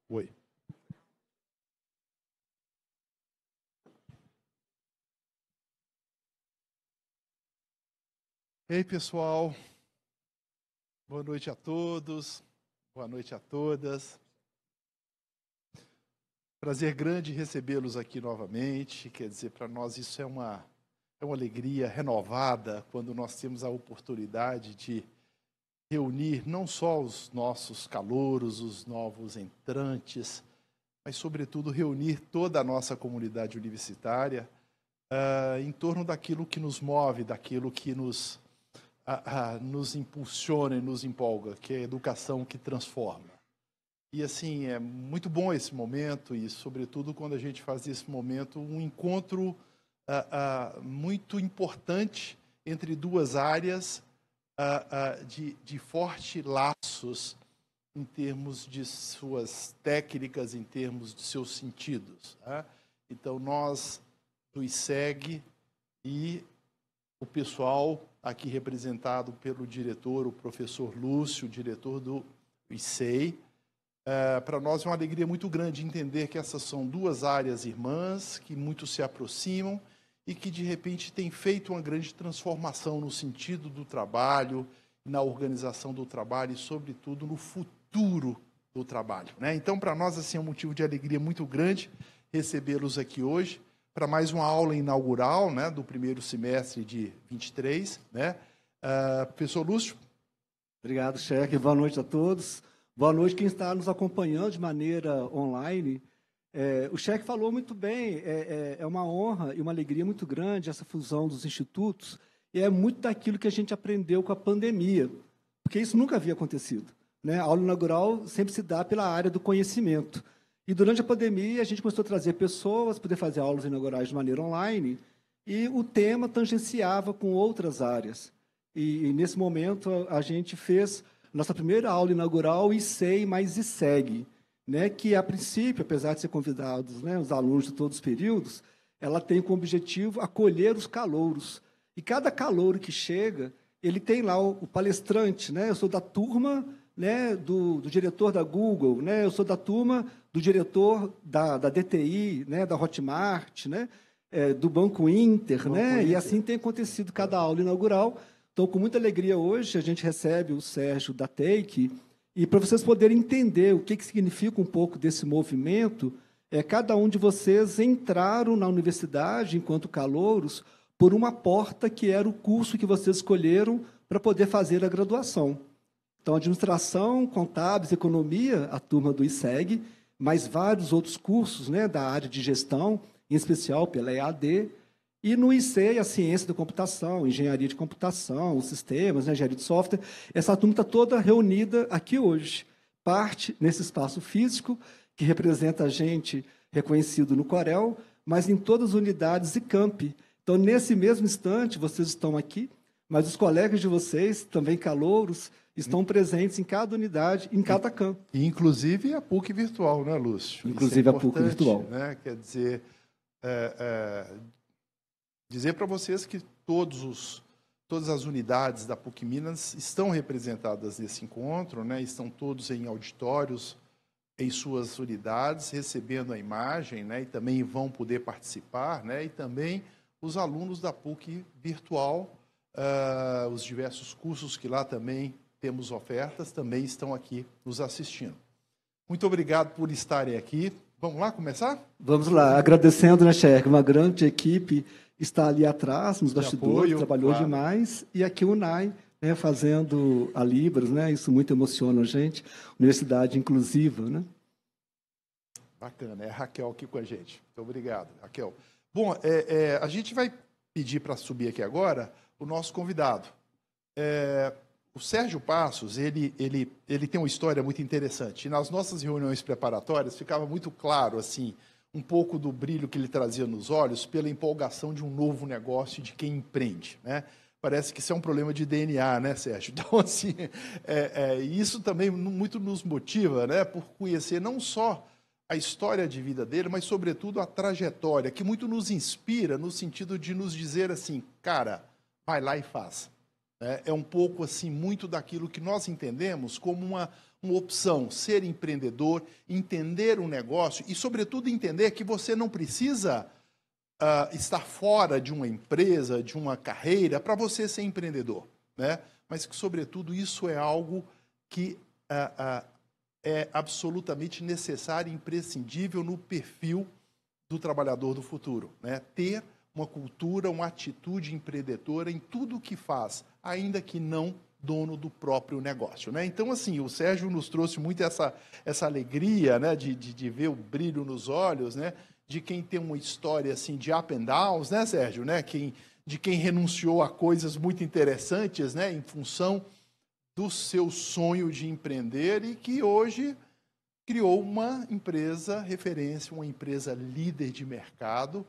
Oi. Ei, pessoal. Boa noite a todos. Boa noite a todas. Prazer grande recebê-los aqui novamente. Quer dizer, para nós isso é uma alegria renovada quando nós temos a oportunidade de reunir não só os nossos calouros, os novos entrantes, mas, sobretudo, reunir toda a nossa comunidade universitária em torno daquilo que nos move, daquilo que nos impulsiona e nos empolga, que é a educação que transforma. E, assim, é muito bom esse momento e, sobretudo, quando a gente faz esse momento, um encontro muito importante entre duas áreas de fortes laços em termos de suas técnicas, em termos de seus sentidos. Tá? Então, nós, do ISEG e o pessoal aqui representado pelo diretor, o professor Lúcio, diretor do ICEI, para nós é uma alegria muito grande entender que essas são duas áreas irmãs, que muito se aproximam e que, de repente, têm feito uma grande transformação no sentido do trabalho, na organização do trabalho e, sobretudo, no futuro do trabalho. Né? Então, para nós, assim, é um motivo de alegria muito grande recebê-los aqui hoje para mais uma aula inaugural, né, do primeiro semestre de 23. Né? Professor Lúcio. Obrigado, Cheque. Boa noite a todos. Boa noite quem está nos acompanhando de maneira online. O Cheque falou muito bem, é uma honra e uma alegria muito grande essa fusão dos institutos, e é muito daquilo que a gente aprendeu com a pandemia, porque isso nunca havia acontecido. Né? A aula inaugural sempre se dá pela área do conhecimento. E, durante a pandemia, a gente começou a trazer pessoas, poder fazer aulas inaugurais de maneira online, e o tema tangenciava com outras áreas. E nesse momento, a gente fez nossa primeira aula inaugural, ICEI mais ISEG, né, que, a princípio, apesar de ser convidados, né, os alunos de todos os períodos, ela tem como objetivo acolher os calouros. E cada calouro que chega, ele tem lá o palestrante. Né, eu sou da turma, né, do diretor da Google, né, eu sou da turma do diretor da DTI, né, da Hotmart, né, do Banco Inter, né, e assim tem acontecido cada aula inaugural. Então, com muita alegria, hoje, a gente recebe o Sérgio da Take, e para vocês poderem entender o que significa um pouco desse movimento, cada um de vocês entraram na universidade, enquanto calouros, por uma porta que era o curso que vocês escolheram para poder fazer a graduação. Então, administração, contábeis, economia, a turma do ISEG, mais vários outros cursos, né, da área de gestão, em especial pela EAD, e no ICEI, a ciência da computação, engenharia de computação, os sistemas, né, engenharia de software. Essa turma está toda reunida aqui hoje. Parte nesse espaço físico, que representa a gente reconhecido no Corel, mas em todas as unidades e campi. Então, nesse mesmo instante, vocês estão aqui, mas os colegas de vocês, também calouros, estão presentes em cada unidade, em cada campo. Inclusive a PUC virtual, né, Lúcio? Inclusive a PUC virtual. Né? Quer dizer, dizer para vocês que todas as unidades da PUC Minas estão representadas nesse encontro, né? Estão todos em auditórios, em suas unidades, recebendo a imagem, né? E também vão poder participar, né? E também os alunos da PUC virtual, os diversos cursos que lá também temos ofertas, também estão aqui nos assistindo. Muito obrigado por estarem aqui. Vamos lá começar? Vamos lá, agradecendo, né, Cheque? Uma grande equipe está ali atrás, nos bastidores, trabalhou demais, e aqui o NAI, né, fazendo a Libras, né? Isso muito emociona a gente. Universidade inclusiva, né? Bacana, é a Raquel aqui com a gente. Muito obrigado, Raquel. Bom, a gente vai pedir para subir aqui agora o nosso convidado. O Sérgio Passos, ele tem uma história muito interessante. E nas nossas reuniões preparatórias ficava muito claro, assim, um pouco do brilho que ele trazia nos olhos pela empolgação de um novo negócio de quem empreende, né? Parece que isso é um problema de DNA, né, Sérgio? Então, assim, isso também muito nos motiva, né, por conhecer não só a história de vida dele, mas, sobretudo, a trajetória, que muito nos inspira no sentido de nos dizer assim, cara, vai lá e faz. né? É um pouco assim, muito daquilo que nós entendemos como uma opção, ser empreendedor, entender o negócio e, sobretudo, entender que você não precisa estar fora de uma empresa, de uma carreira, para você ser empreendedor, né? Mas que, sobretudo, isso é algo que é absolutamente necessário e imprescindível no perfil do trabalhador do futuro, né? Ter uma cultura, uma atitude empreendedora em tudo o que faz, ainda que não dono do próprio negócio, né? Então, assim, o Sérgio nos trouxe muito essa alegria, né, de ver o brilho nos olhos, né, de quem tem uma história assim de up and downs, né, Sérgio, né, de quem renunciou a coisas muito interessantes, né, em função do seu sonho de empreender e que hoje criou uma empresa referência, uma empresa líder de mercado,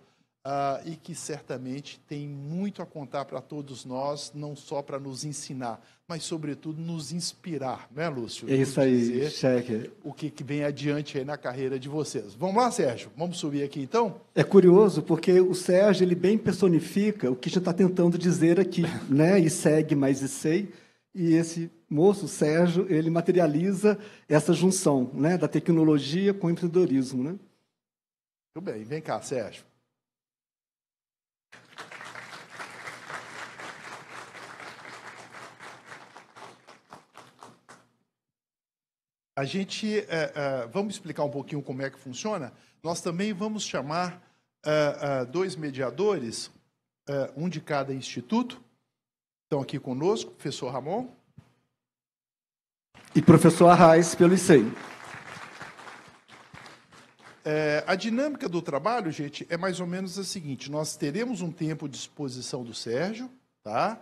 e que certamente tem muito a contar para todos nós, não só para nos ensinar, mas, sobretudo, nos inspirar, né, Lúcio? É isso aí, Cheque. O que vem adiante aí na carreira de vocês. Vamos lá, Sérgio? Vamos subir aqui, então? É curioso, porque o Sérgio, ele bem personifica o que a gente está tentando dizer aqui, né? E segue, mas e sei. E esse moço, Sérgio, ele materializa essa junção, né, da tecnologia com o empreendedorismo, né? Muito bem. Vem cá, Sérgio. A gente, vamos explicar um pouquinho como é que funciona. Nós também vamos chamar dois mediadores, um de cada instituto. Estão aqui conosco, professor Ramon. E professor Arraes, pelo ICEI. A dinâmica do trabalho, gente, é mais ou menos a seguinte. Nós teremos um tempo de exposição do Sérgio, tá?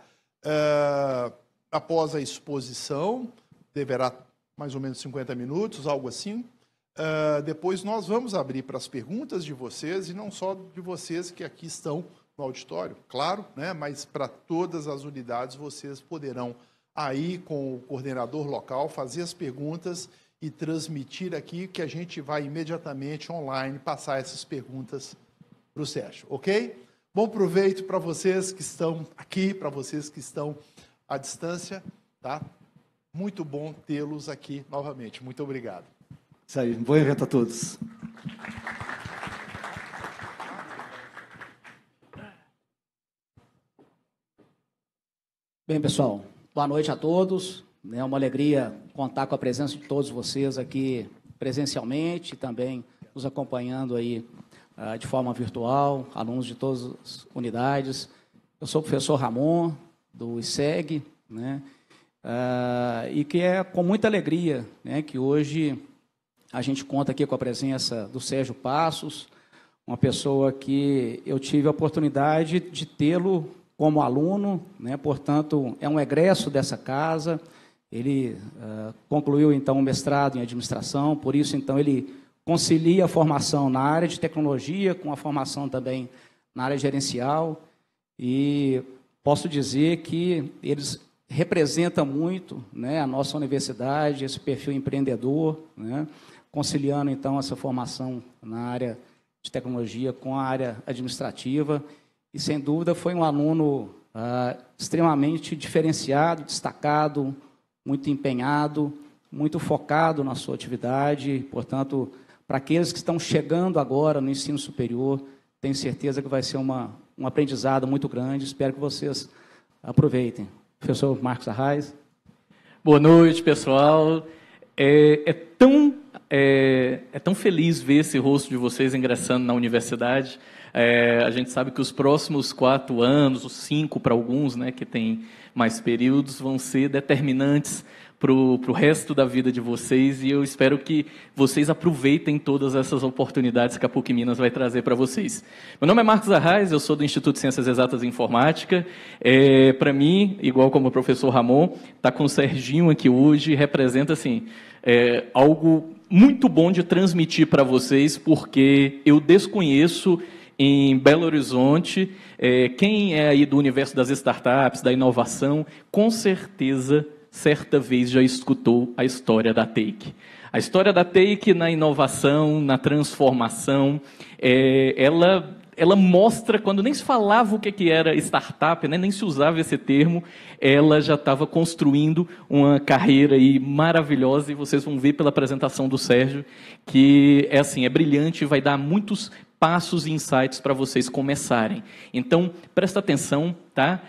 Após a exposição, deverá mais ou menos 50 minutos, algo assim. Depois nós vamos abrir para as perguntas de vocês, e não só de vocês que aqui estão no auditório, claro, né? Mas para todas as unidades vocês poderão, aí com o coordenador local, fazer as perguntas e transmitir aqui, que a gente vai imediatamente online passar essas perguntas para o Sérgio, ok? Bom proveito para vocês que estão aqui, para vocês que estão à distância, tá? Muito bom tê-los aqui novamente. Muito obrigado. Isso aí. Bom evento a todos. Bem, pessoal, boa noite a todos. É uma alegria contar com a presença de todos vocês aqui presencialmente, também nos acompanhando aí de forma virtual, alunos de todas as unidades. Eu sou o professor Ramon, do ICEG, né? E que é com muita alegria, né, que hoje a gente conta aqui com a presença do Sérgio Passos, uma pessoa que eu tive a oportunidade de tê-lo como aluno, né, portanto, é um egresso dessa casa. Ele concluiu, então, o mestrado em administração, por isso, então, ele concilia a formação na área de tecnologia com a formação também na área gerencial, e posso dizer que eles representa muito, né, a nossa universidade, esse perfil empreendedor, né, conciliando, então, essa formação na área de tecnologia com a área administrativa. E, sem dúvida, foi um aluno extremamente diferenciado, destacado, muito empenhado, muito focado na sua atividade. Portanto, para aqueles que estão chegando agora no ensino superior, tenho certeza que vai ser um aprendizado muito grande. Espero que vocês aproveitem. Professor Marcos Arraes. Boa noite, pessoal. É tão feliz ver esse rosto de vocês ingressando na universidade. A gente sabe que os próximos 4 anos, os 5 para alguns, né, que têm mais períodos, vão ser determinantes para o resto da vida de vocês, e eu espero que vocês aproveitem todas essas oportunidades que a PUC Minas vai trazer para vocês. Meu nome é Marcos Arraes, eu sou do Instituto de Ciências Exatas e Informática. Para mim, igual como o professor Ramon, estar com o Serginho aqui hoje representa assim, algo muito bom de transmitir para vocês, porque eu desconheço em Belo Horizonte, quem é aí do universo das startups, da inovação, com certeza certa vez já escutou a história da Take. A história da Take na inovação, na transformação, ela ela mostra, quando nem se falava o que era startup, né, nem se usava esse termo, ela já estava construindo uma carreira aí maravilhosa, e vocês vão ver pela apresentação do Sérgio que é assim, é brilhante, vai dar muitos passos e insights para vocês começarem. Então, presta atenção, tá?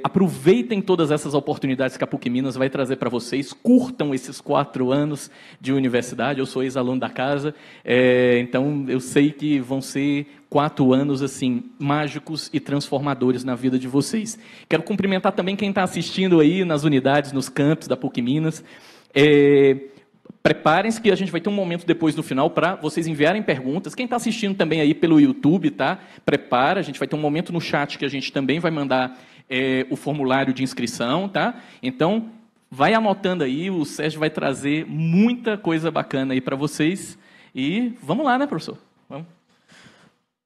Aproveitem todas essas oportunidades que a PUC Minas vai trazer para vocês, curtam esses 4 anos de universidade. Eu sou ex-aluno da casa, então eu sei que vão ser 4 anos assim mágicos e transformadores na vida de vocês. Quero cumprimentar também quem está assistindo aí nas unidades, nos campos da PUC Minas. Preparem-se que a gente vai ter um momento depois no final para vocês enviarem perguntas. Quem está assistindo também aí pelo YouTube, tá? Prepara, a gente vai ter um momento no chat que a gente também vai mandar o formulário de inscrição, tá? Então, vai anotando aí, o Sérgio vai trazer muita coisa bacana aí para vocês. E vamos lá, né, professor? Vamos.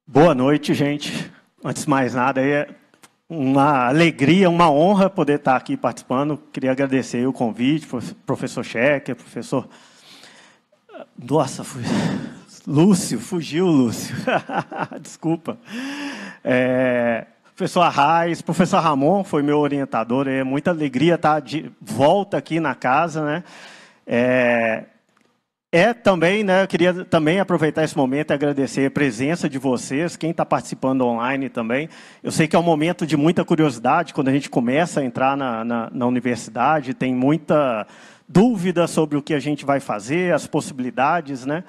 Boa noite, gente. Antes de mais nada, é uma alegria, uma honra poder estar aqui participando. Queria agradecer o convite, professor Schecker, professor... Nossa, Lúcio, fugiu, Lúcio. Desculpa. Professor Arraes, professor Ramon foi meu orientador. É muita alegria estar de volta aqui na casa, né? Também, né, eu queria também aproveitar esse momento e agradecer a presença de vocês, quem está participando online também. Eu sei que é um momento de muita curiosidade, quando a gente começa a entrar na universidade, tem muita dúvida sobre o que a gente vai fazer, as possibilidades, né?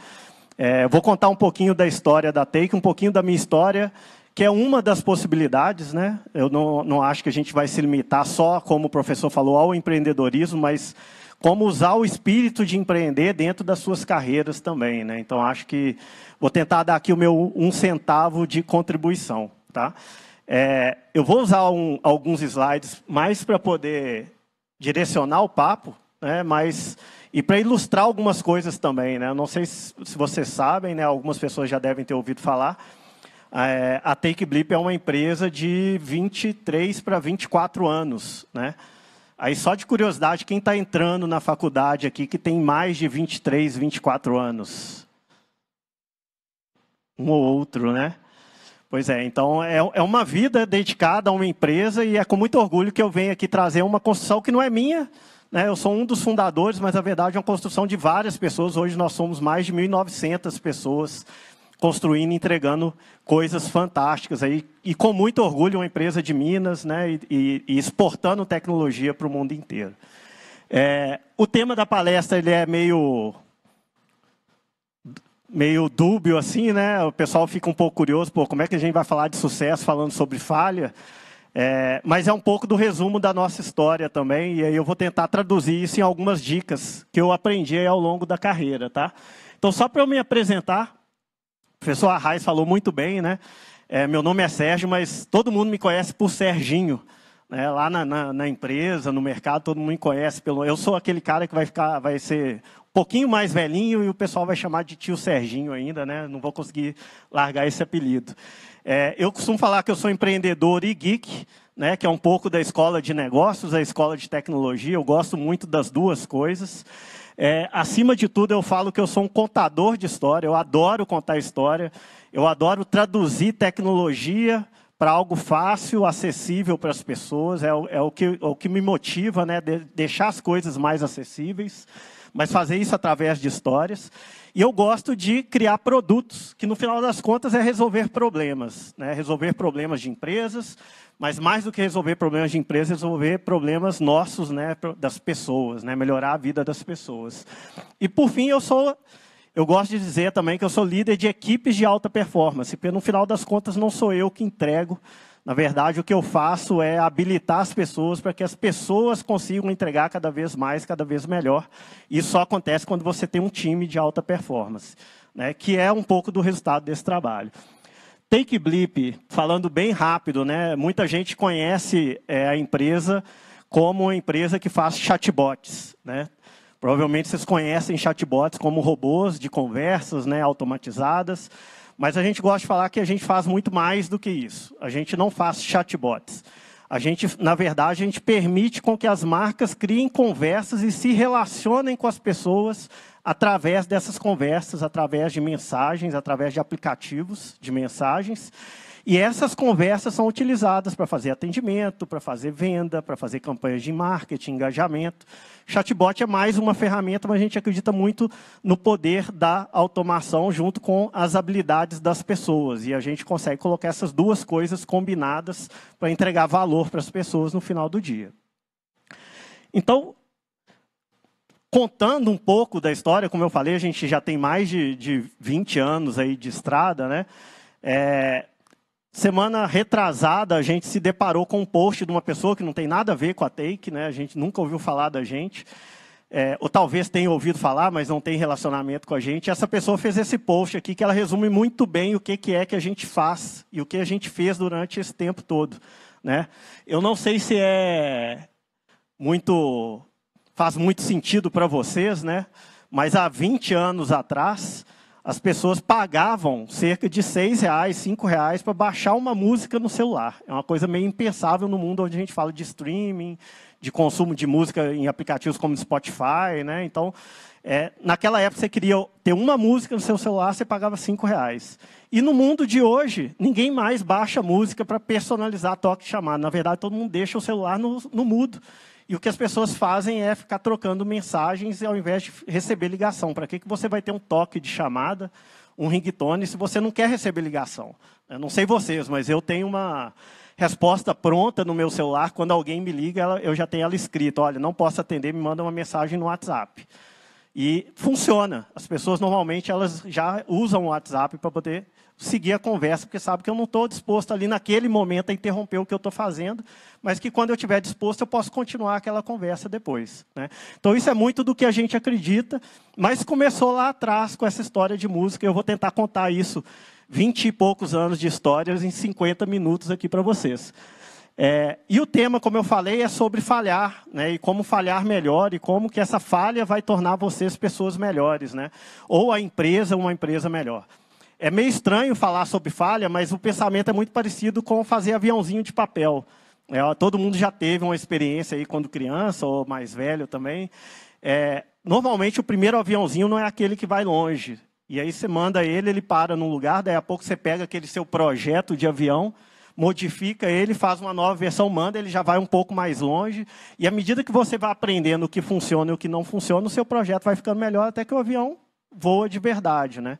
Vou contar um pouquinho da história da Take, um pouquinho da minha história, que é uma das possibilidades, né? Eu não acho que a gente vai se limitar só, como o professor falou, ao empreendedorismo, mas como usar o espírito de empreender dentro das suas carreiras também, né? Então, acho que vou tentar dar aqui o meu 1 centavo de contribuição, tá? Eu vou usar alguns slides mais para poder direcionar o papo, né? E para ilustrar algumas coisas também, né? Não sei se vocês sabem, né? Algumas pessoas já devem ter ouvido falar. A Take Blip é uma empresa de 23 para 24 anos, né? Aí, só de curiosidade, quem está entrando na faculdade aqui que tem mais de 23, 24 anos? Um ou outro, né? Pois é, então é uma vida dedicada a uma empresa e é com muito orgulho que eu venho aqui trazer uma construção que não é minha, né? Eu sou um dos fundadores, mas, na verdade, é uma construção de várias pessoas. Hoje nós somos mais de 1.900 pessoas construindo e entregando coisas fantásticas aí, e com muito orgulho uma empresa de Minas, né, e exportando tecnologia para o mundo inteiro. O tema da palestra ele é meio dúbio assim, né? O pessoal fica um pouco curioso, como é que a gente vai falar de sucesso falando sobre falha? Mas é um pouco do resumo da nossa história também, e aí eu vou tentar traduzir isso em algumas dicas que eu aprendi ao longo da carreira, tá? Então, só para eu me apresentar, o professor Arraes falou muito bem, né? Meu nome é Sérgio, mas todo mundo me conhece por Serginho, né? Lá na empresa, no mercado, todo mundo me conhece pelo... Eu sou aquele cara que vai ser um pouquinho mais velhinho e o pessoal vai chamar de tio Serginho ainda, né? Não vou conseguir largar esse apelido. Eu costumo falar que eu sou empreendedor e geek, né? Que é um pouco da escola de negócios, a escola de tecnologia. Eu gosto muito das duas coisas. Acima de tudo, eu falo que eu sou um contador de história, eu adoro contar história, eu adoro traduzir tecnologia para algo fácil, acessível para as pessoas, o que me motiva, né, deixar as coisas mais acessíveis, mas fazer isso através de histórias. E eu gosto de criar produtos, que no final das contas é resolver problemas, né? Resolver problemas de empresas, mas mais do que resolver problemas de empresas, resolver problemas nossos, né, das pessoas, né? Melhorar a vida das pessoas. E por fim, eu gosto de dizer também que eu sou líder de equipes de alta performance, porque no final das contas não sou eu que entrego. Na verdade, o que eu faço é habilitar as pessoas para que as pessoas consigam entregar cada vez mais, cada vez melhor. Isso só acontece quando você tem um time de alta performance, né, que é um pouco do resultado desse trabalho. Take Blip, falando bem rápido, né, muita gente conhece a empresa como uma empresa que faz chatbots, né? Provavelmente vocês conhecem chatbots como robôs de conversas, né, automatizadas. Mas a gente gosta de falar que a gente faz muito mais do que isso. A gente não faz chatbots. Na verdade, a gente permite com que as marcas criem conversas e se relacionem com as pessoas através dessas conversas, através de mensagens, através de aplicativos de mensagens. E essas conversas são utilizadas para fazer atendimento, para fazer venda, para fazer campanhas de marketing, engajamento. Chatbot é mais uma ferramenta, mas a gente acredita muito no poder da automação junto com as habilidades das pessoas. E a gente consegue colocar essas duas coisas combinadas para entregar valor para as pessoas no final do dia. Então, contando um pouco da história, como eu falei, a gente já tem mais de 20 anos aí de estrada, né? Semana retrasada, a gente se deparou com um post de uma pessoa que não tem nada a ver com a Take, né? A gente nunca ouviu falar da gente, ou talvez tenha ouvido falar, mas não tem relacionamento com a gente. Essa pessoa fez esse post aqui, que ela resume muito bem o que é que a gente faz e o que a gente fez durante esse tempo todo, né? Eu não sei se faz muito sentido para vocês, né? Mas há 20 anos atrás, as pessoas pagavam cerca de R$6, R$5 para baixar uma música no celular. É uma coisa meio impensável no mundo onde a gente fala de streaming, de consumo de música em aplicativos como Spotify, né? Então, naquela época, você queria ter uma música no seu celular, você pagava R$5. E no mundo de hoje, ninguém mais baixa música para personalizar toque de chamada. Na verdade, todo mundo deixa o celular no mudo. E o que as pessoas fazem é ficar trocando mensagens ao invés de receber ligação. Para que você vai ter um toque de chamada, um ringtone, se você não quer receber ligação? Eu não sei vocês, mas eu tenho uma resposta pronta no meu celular. Quando alguém me liga, eu já tenho ela escrita. Olha, não posso atender, me manda uma mensagem no WhatsApp. E funciona. As pessoas, normalmente, elas já usam o WhatsApp para poder seguir a conversa, porque sabe que eu não estou disposto ali naquele momento a interromper o que eu estou fazendo, mas que quando eu estiver disposto eu posso continuar aquela conversa depois, né? Então isso é muito do que a gente acredita, mas começou lá atrás com essa história de música. Eu vou tentar contar isso, 20 e poucos anos de histórias em 50 minutos aqui para vocês. E o tema, como eu falei, é sobre falhar, né? E como falhar melhor e como que essa falha vai tornar vocês pessoas melhores, né? Ou a empresa uma empresa melhor. É meio estranho falar sobre falha, mas o pensamento é muito parecido com fazer aviãozinho de papel. Todo mundo já teve uma experiência aí quando criança, ou mais velho também. Normalmente, o primeiro aviãozinho não é aquele que vai longe. E aí você manda ele para num lugar, daí a pouco você pega aquele seu projeto de avião, modifica ele, faz uma nova versão, manda, ele já vai um pouco mais longe. E à medida que você vai aprendendo o que funciona e o que não funciona, o seu projeto vai ficando melhor até que o avião voa de verdade, né?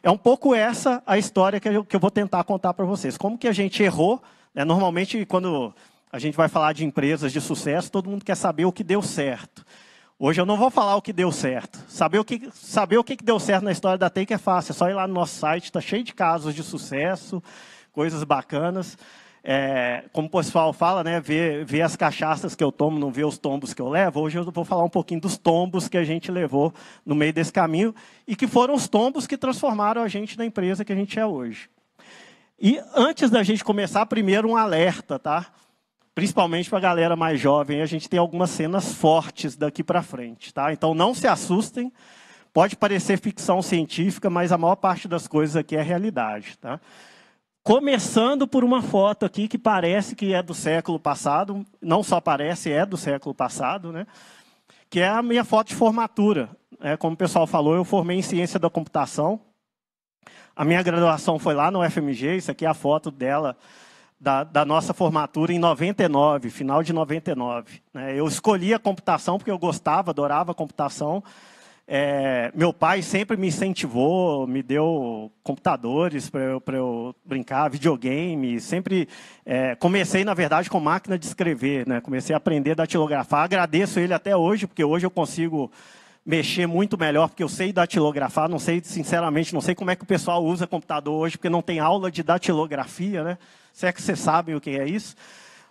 É um pouco essa a história que eu vou tentar contar para vocês. Como que a gente errou, né? Normalmente, quando a gente vai falar de empresas de sucesso, todo mundo quer saber o que deu certo. Hoje eu não vou falar o que deu certo. Saber o que deu certo na história da Take é fácil. É só ir lá no nosso site, está cheio de casos de sucesso, coisas bacanas. Como o pessoal fala, né, ver as cachaças que eu tomo, não ver os tombos que eu levo. Hoje eu vou falar um pouquinho dos tombos que a gente levou no meio desse caminho e que foram os tombos que transformaram a gente na empresa que a gente é hoje. E antes da gente começar, primeiro um alerta, tá? Principalmente para a galera mais jovem, a gente tem algumas cenas fortes daqui para frente, tá? Então não se assustem, pode parecer ficção científica, mas a maior parte das coisas aqui é realidade, tá? Começando por uma foto aqui que parece que é do século passado, não só parece, é do século passado, né? Que é a minha foto de formatura. Como o pessoal falou, eu formei em ciência da computação. A minha graduação foi lá no FMG, isso aqui é a foto dela, da nossa formatura em 99, final de 99. Eu escolhi a computação porque eu gostava, adorava a computação. Meu pai sempre me incentivou, me deu computadores para eu brincar, videogame. Sempre comecei, na verdade, com máquina de escrever, né? Comecei a aprender a datilografar. Agradeço ele até hoje, porque hoje eu consigo mexer muito melhor, porque eu sei datilografar. Não sei, sinceramente, não sei como é que o pessoal usa computador hoje, porque não tem aula de datilografia, né? Se é que vocês sabem o que é isso.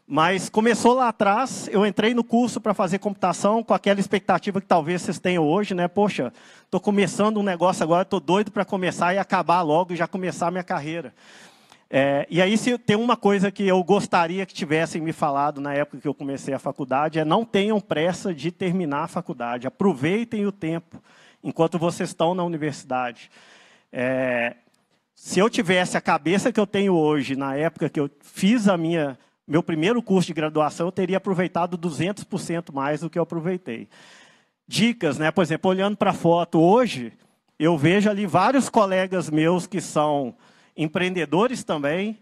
Mas começou lá atrás, eu entrei no curso para fazer computação com aquela expectativa que talvez vocês tenham hoje, né? Poxa, estou começando um negócio agora, estou doido para começar e acabar logo e já começar a minha carreira. E aí, se tem uma coisa que eu gostaria que tivessem me falado na época que eu comecei a faculdade, não tenham pressa de terminar a faculdade. Aproveitem o tempo enquanto vocês estão na universidade. Se eu tivesse a cabeça que eu tenho hoje, na época que eu fiz a minha meu primeiro curso de graduação, eu teria aproveitado 200% mais do que eu aproveitei. Dicas, né? Por exemplo, olhando para a foto hoje, eu vejo ali vários colegas meus que são empreendedores também,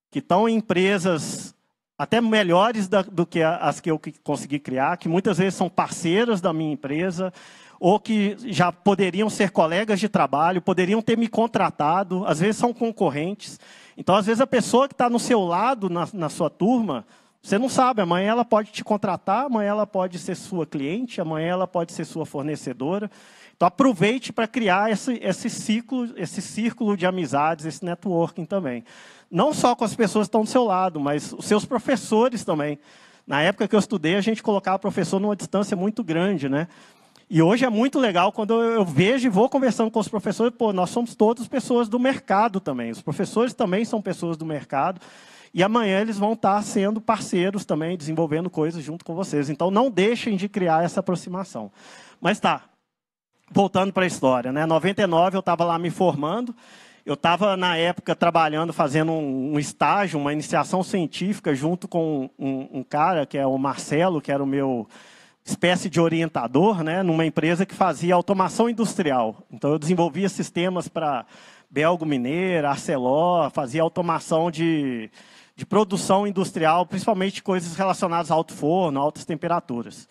que estão em empresas até melhores do que as que eu consegui criar, que muitas vezes são parceiras da minha empresa, ou que já poderiam ser colegas de trabalho, poderiam ter me contratado, às vezes são concorrentes. Então, às vezes, a pessoa que está no seu lado, na sua turma, você não sabe, amanhã ela pode te contratar, amanhã ela pode ser sua cliente, amanhã ela pode ser sua fornecedora. Então, aproveite para criar esse círculo de amizades, esse networking também. Não só com as pessoas que estão do seu lado, mas os seus professores também. Na época que eu estudei, a gente colocava o professor numa distância muito grande, né? E hoje é muito legal quando eu vejo e vou conversando com os professores, pô, nós somos todos pessoas do mercado também. Os professores também são pessoas do mercado. E amanhã eles vão estar sendo parceiros também, desenvolvendo coisas junto com vocês. Então, não deixem de criar essa aproximação. Mas tá, voltando para a história, né? Em 99, eu estava lá me formando. Eu estava, na época, trabalhando, fazendo um estágio, uma iniciação científica, junto com um cara, que é o Marcelo, que era o meu espécie de orientador, né, numa empresa que fazia automação industrial. Então, eu desenvolvia sistemas para Belgo Mineira, Arcelor, fazia automação de produção industrial, principalmente coisas relacionadas a alto forno, altas temperaturas.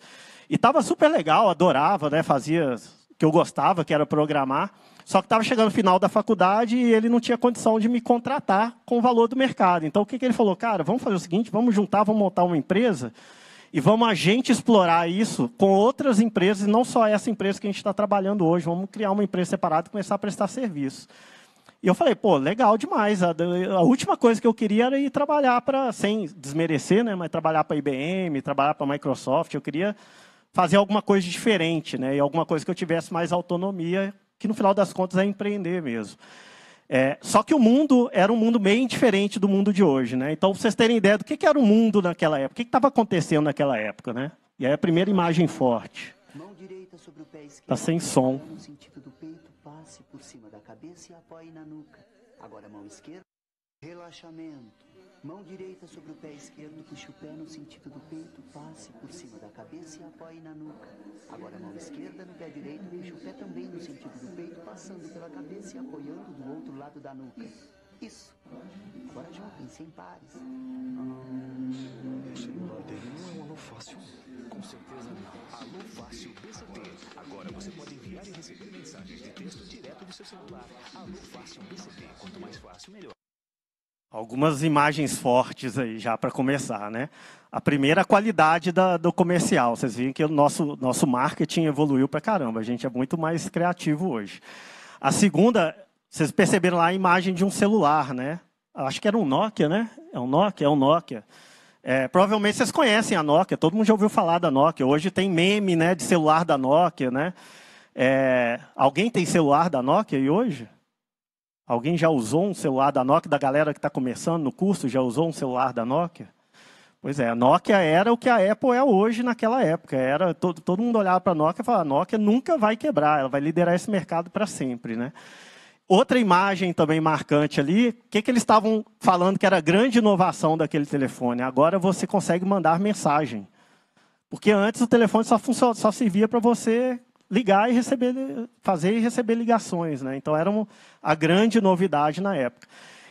E estava super legal, adorava, né, fazia o que eu gostava, que era programar. Só que estava chegando no final da faculdade e ele não tinha condição de me contratar com o valor do mercado. Então, o que ele falou? Cara, vamos fazer o seguinte, vamos juntar, vamos montar uma empresa e vamos a gente explorar isso com outras empresas, e não só essa empresa que a gente está trabalhando hoje. Vamos criar uma empresa separada e começar a prestar serviço. E eu falei, pô, legal demais. A última coisa que eu queria era ir trabalhar para, sem desmerecer, né, mas trabalhar para a IBM, trabalhar para a Microsoft. Eu queria fazer alguma coisa diferente, né, e alguma coisa que eu tivesse mais autonomia, que no final das contas é empreender mesmo. Só que o mundo era um mundo bem diferente do mundo de hoje, né? Então, para vocês terem ideia do que era o mundo naquela época, o que estava acontecendo naquela época, né? E aí a primeira imagem forte. Mão direita sobre o pé esquerdo. Tá sem som. No sentido do peito, passe por cima da cabeça e apoie na nuca. Agora a mão esquerda. Relaxamento. Mão direita sobre o pé esquerdo, puxe o pé no sentido do peito, passe por cima da cabeça e apoie na nuca. Agora a mão esquerda no pé direito, puxe o pé também no sentido do peito, passando pela cabeça e apoiando do outro lado da nuca. Isso. Agora juntem, sem pares. O celular dele não é um alô fácil. Com certeza não. Alô Fácil BCT. Agora você pode enviar e receber mensagens de texto direto do seu celular. Alô Fácil BCT. Quanto mais fácil, melhor. Algumas imagens fortes aí já para começar, né? A primeira, a qualidade do comercial. Vocês viram que o nosso marketing evoluiu para caramba. A gente é muito mais criativo hoje. A segunda, vocês perceberam lá a imagem de um celular, né? Acho que era um Nokia, né? É um Nokia. Provavelmente vocês conhecem a Nokia. Todo mundo já ouviu falar da Nokia. Hoje tem meme, né, de celular da Nokia, né? Alguém tem celular da Nokia aí hoje? Alguém já usou um celular da Nokia, da galera que está começando no curso, já usou um celular da Nokia? Pois é, a Nokia era o que a Apple é hoje naquela época. Todo mundo olhava para a Nokia e falava, a Nokia nunca vai quebrar, ela vai liderar esse mercado para sempre, né? Outra imagem também marcante ali, o que eles estavam falando que era a grande inovação daquele telefone? Agora você consegue mandar mensagem. Porque antes o telefone só servia para você ligar e fazer e receber ligações, né? Então, era a grande novidade na época.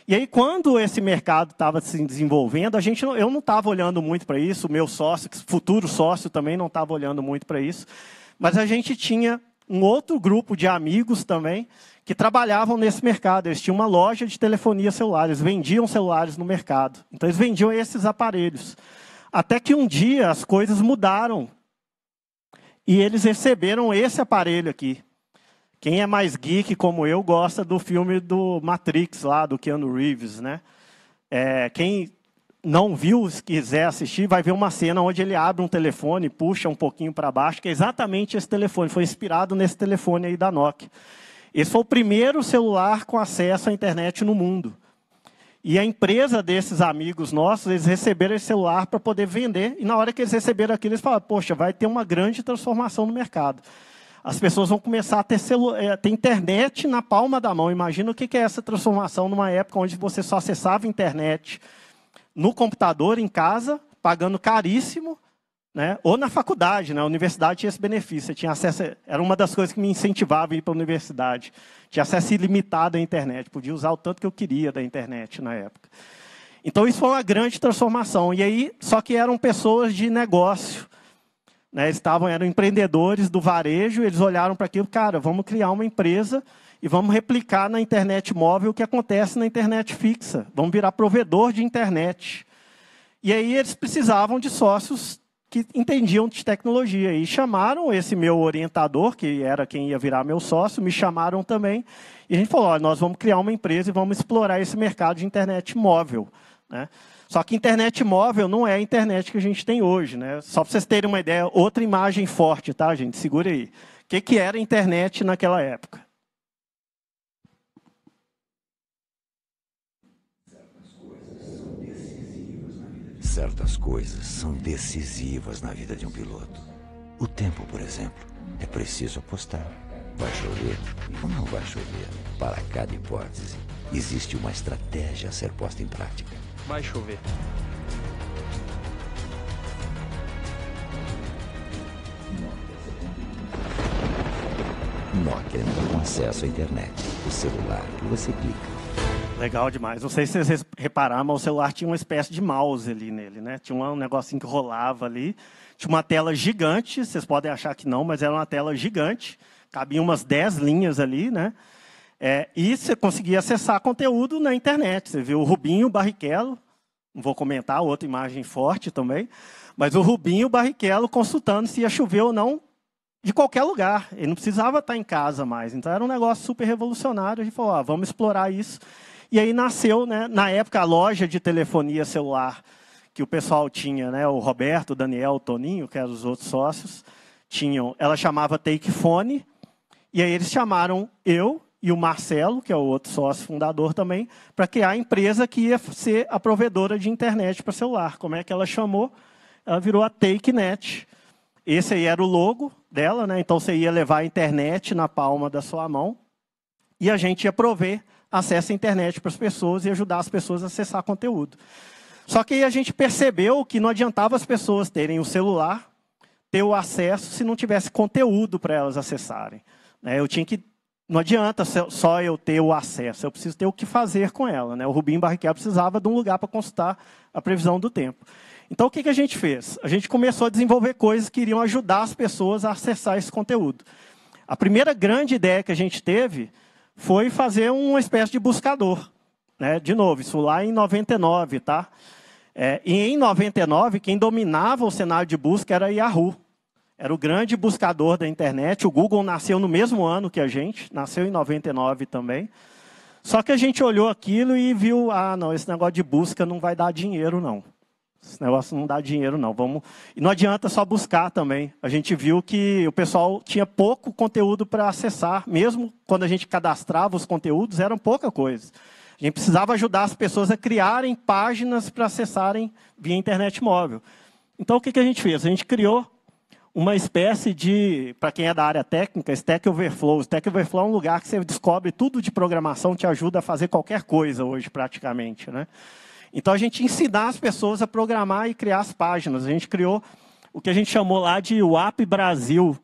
E aí, quando esse mercado estava se desenvolvendo, eu não estava olhando muito para isso, o meu sócio, futuro sócio também não estava olhando muito para isso, mas a gente tinha um outro grupo de amigos também que trabalhavam nesse mercado. Eles tinham uma loja de telefonia celular, eles vendiam celulares no mercado. Então, eles vendiam esses aparelhos. Até que um dia as coisas mudaram. E eles receberam esse aparelho aqui. Quem é mais geek como eu gosta do filme do Matrix, lá do Keanu Reeves, né? Quem não viu, se quiser assistir, vai ver uma cena onde ele abre um telefone, puxa um pouquinho para baixo, que é exatamente esse telefone. Foi inspirado nesse telefone aí da Nokia. Esse foi o primeiro celular com acesso à internet no mundo. E a empresa desses amigos nossos, eles receberam esse celular para poder vender. E na hora que eles receberam aquilo, eles falaram, poxa, vai ter uma grande transformação no mercado. As pessoas vão começar a ter internet na palma da mão. Imagina o que é essa transformação numa época onde você só acessava a internet no computador, em casa, pagando caríssimo, né? Ou na faculdade, né? A universidade tinha esse benefício, você tinha acesso, era uma das coisas que me incentivava a ir para a universidade. Tinha acesso ilimitado à internet, podia usar o tanto que eu queria da internet na época. Então, isso foi uma grande transformação. E aí, só que eram pessoas de negócio, né? Eram empreendedores do varejo, eles olharam para aquilo, cara, vamos criar uma empresa e vamos replicar na internet móvel o que acontece na internet fixa. Vamos virar provedor de internet. E aí eles precisavam de sócios que entendiam de tecnologia. E chamaram esse meu orientador, que era quem ia virar meu sócio, me chamaram também. E a gente falou, nós vamos criar uma empresa e vamos explorar esse mercado de internet móvel, né? Só que internet móvel não é a internet que a gente tem hoje, né? Só para vocês terem uma ideia, outra imagem forte, tá, gente? Segura aí. O que era a internet naquela época? Certas coisas são decisivas na vida de um piloto. O tempo, por exemplo, é preciso apostar. Vai chover ou não vai chover? Para cada hipótese, existe uma estratégia a ser posta em prática. Vai chover. Nokia com acesso à internet. O celular que você clica. Legal demais. Não sei se vocês repararam, mas o celular tinha uma espécie de mouse ali nele, né? Tinha um negocinho que rolava ali. Tinha uma tela gigante, vocês podem achar que não, mas era uma tela gigante. Cabiam umas 10 linhas ali, né? E você conseguia acessar conteúdo na internet. Você viu o Rubinho Barrichello, não vou comentar, outra imagem forte também, mas o Rubinho Barrichello consultando se ia chover ou não de qualquer lugar. Ele não precisava estar em casa mais. Então, era um negócio super revolucionário. A gente falou, vamos explorar isso. E aí nasceu, né, na época, a loja de telefonia celular que o pessoal tinha, né, o Roberto, o Daniel, o Toninho, que eram os outros sócios, tinham. Ela chamava Take Phone, e aí eles chamaram eu e o Marcelo, que é o outro sócio fundador também, para criar a empresa que ia ser a provedora de internet para celular. Como é que ela chamou? Ela virou a TakeNet. Esse aí era o logo dela, né? Então você ia levar a internet na palma da sua mão e a gente ia prover acesso à internet para as pessoas e ajudar as pessoas a acessar conteúdo. Só que aí a gente percebeu que não adiantava as pessoas terem o celular, ter o acesso, se não tivesse conteúdo para elas acessarem. Não adianta só eu ter o acesso, eu preciso ter o que fazer com ela, né? O Rubinho Barrichello precisava de um lugar para consultar a previsão do tempo. Então, o que a gente fez? A gente começou a desenvolver coisas que iriam ajudar as pessoas a acessar esse conteúdo. A primeira grande ideia que a gente teve foi fazer uma espécie de buscador, né? De novo, isso lá em 99, tá? E em 99, quem dominava o cenário de busca era a Yahoo. Era o grande buscador da internet. O Google nasceu no mesmo ano que a gente, nasceu em 99 também. Só que a gente olhou aquilo e viu, não, esse negócio de busca não vai dar dinheiro, não. Esse negócio não dá dinheiro, não. E não adianta só buscar também. A gente viu que o pessoal tinha pouco conteúdo para acessar. Mesmo quando a gente cadastrava os conteúdos, eram pouca coisa. A gente precisava ajudar as pessoas a criarem páginas para acessarem via internet móvel. Então, o que a gente fez? A gente criou uma espécie de, para quem é da área técnica, Stack Overflow. Stack Overflow é um lugar que você descobre tudo de programação, te ajuda a fazer qualquer coisa hoje, praticamente, né? Então, a gente ensinar as pessoas a programar e criar as páginas. A gente criou o que a gente chamou lá de WAP Brasil,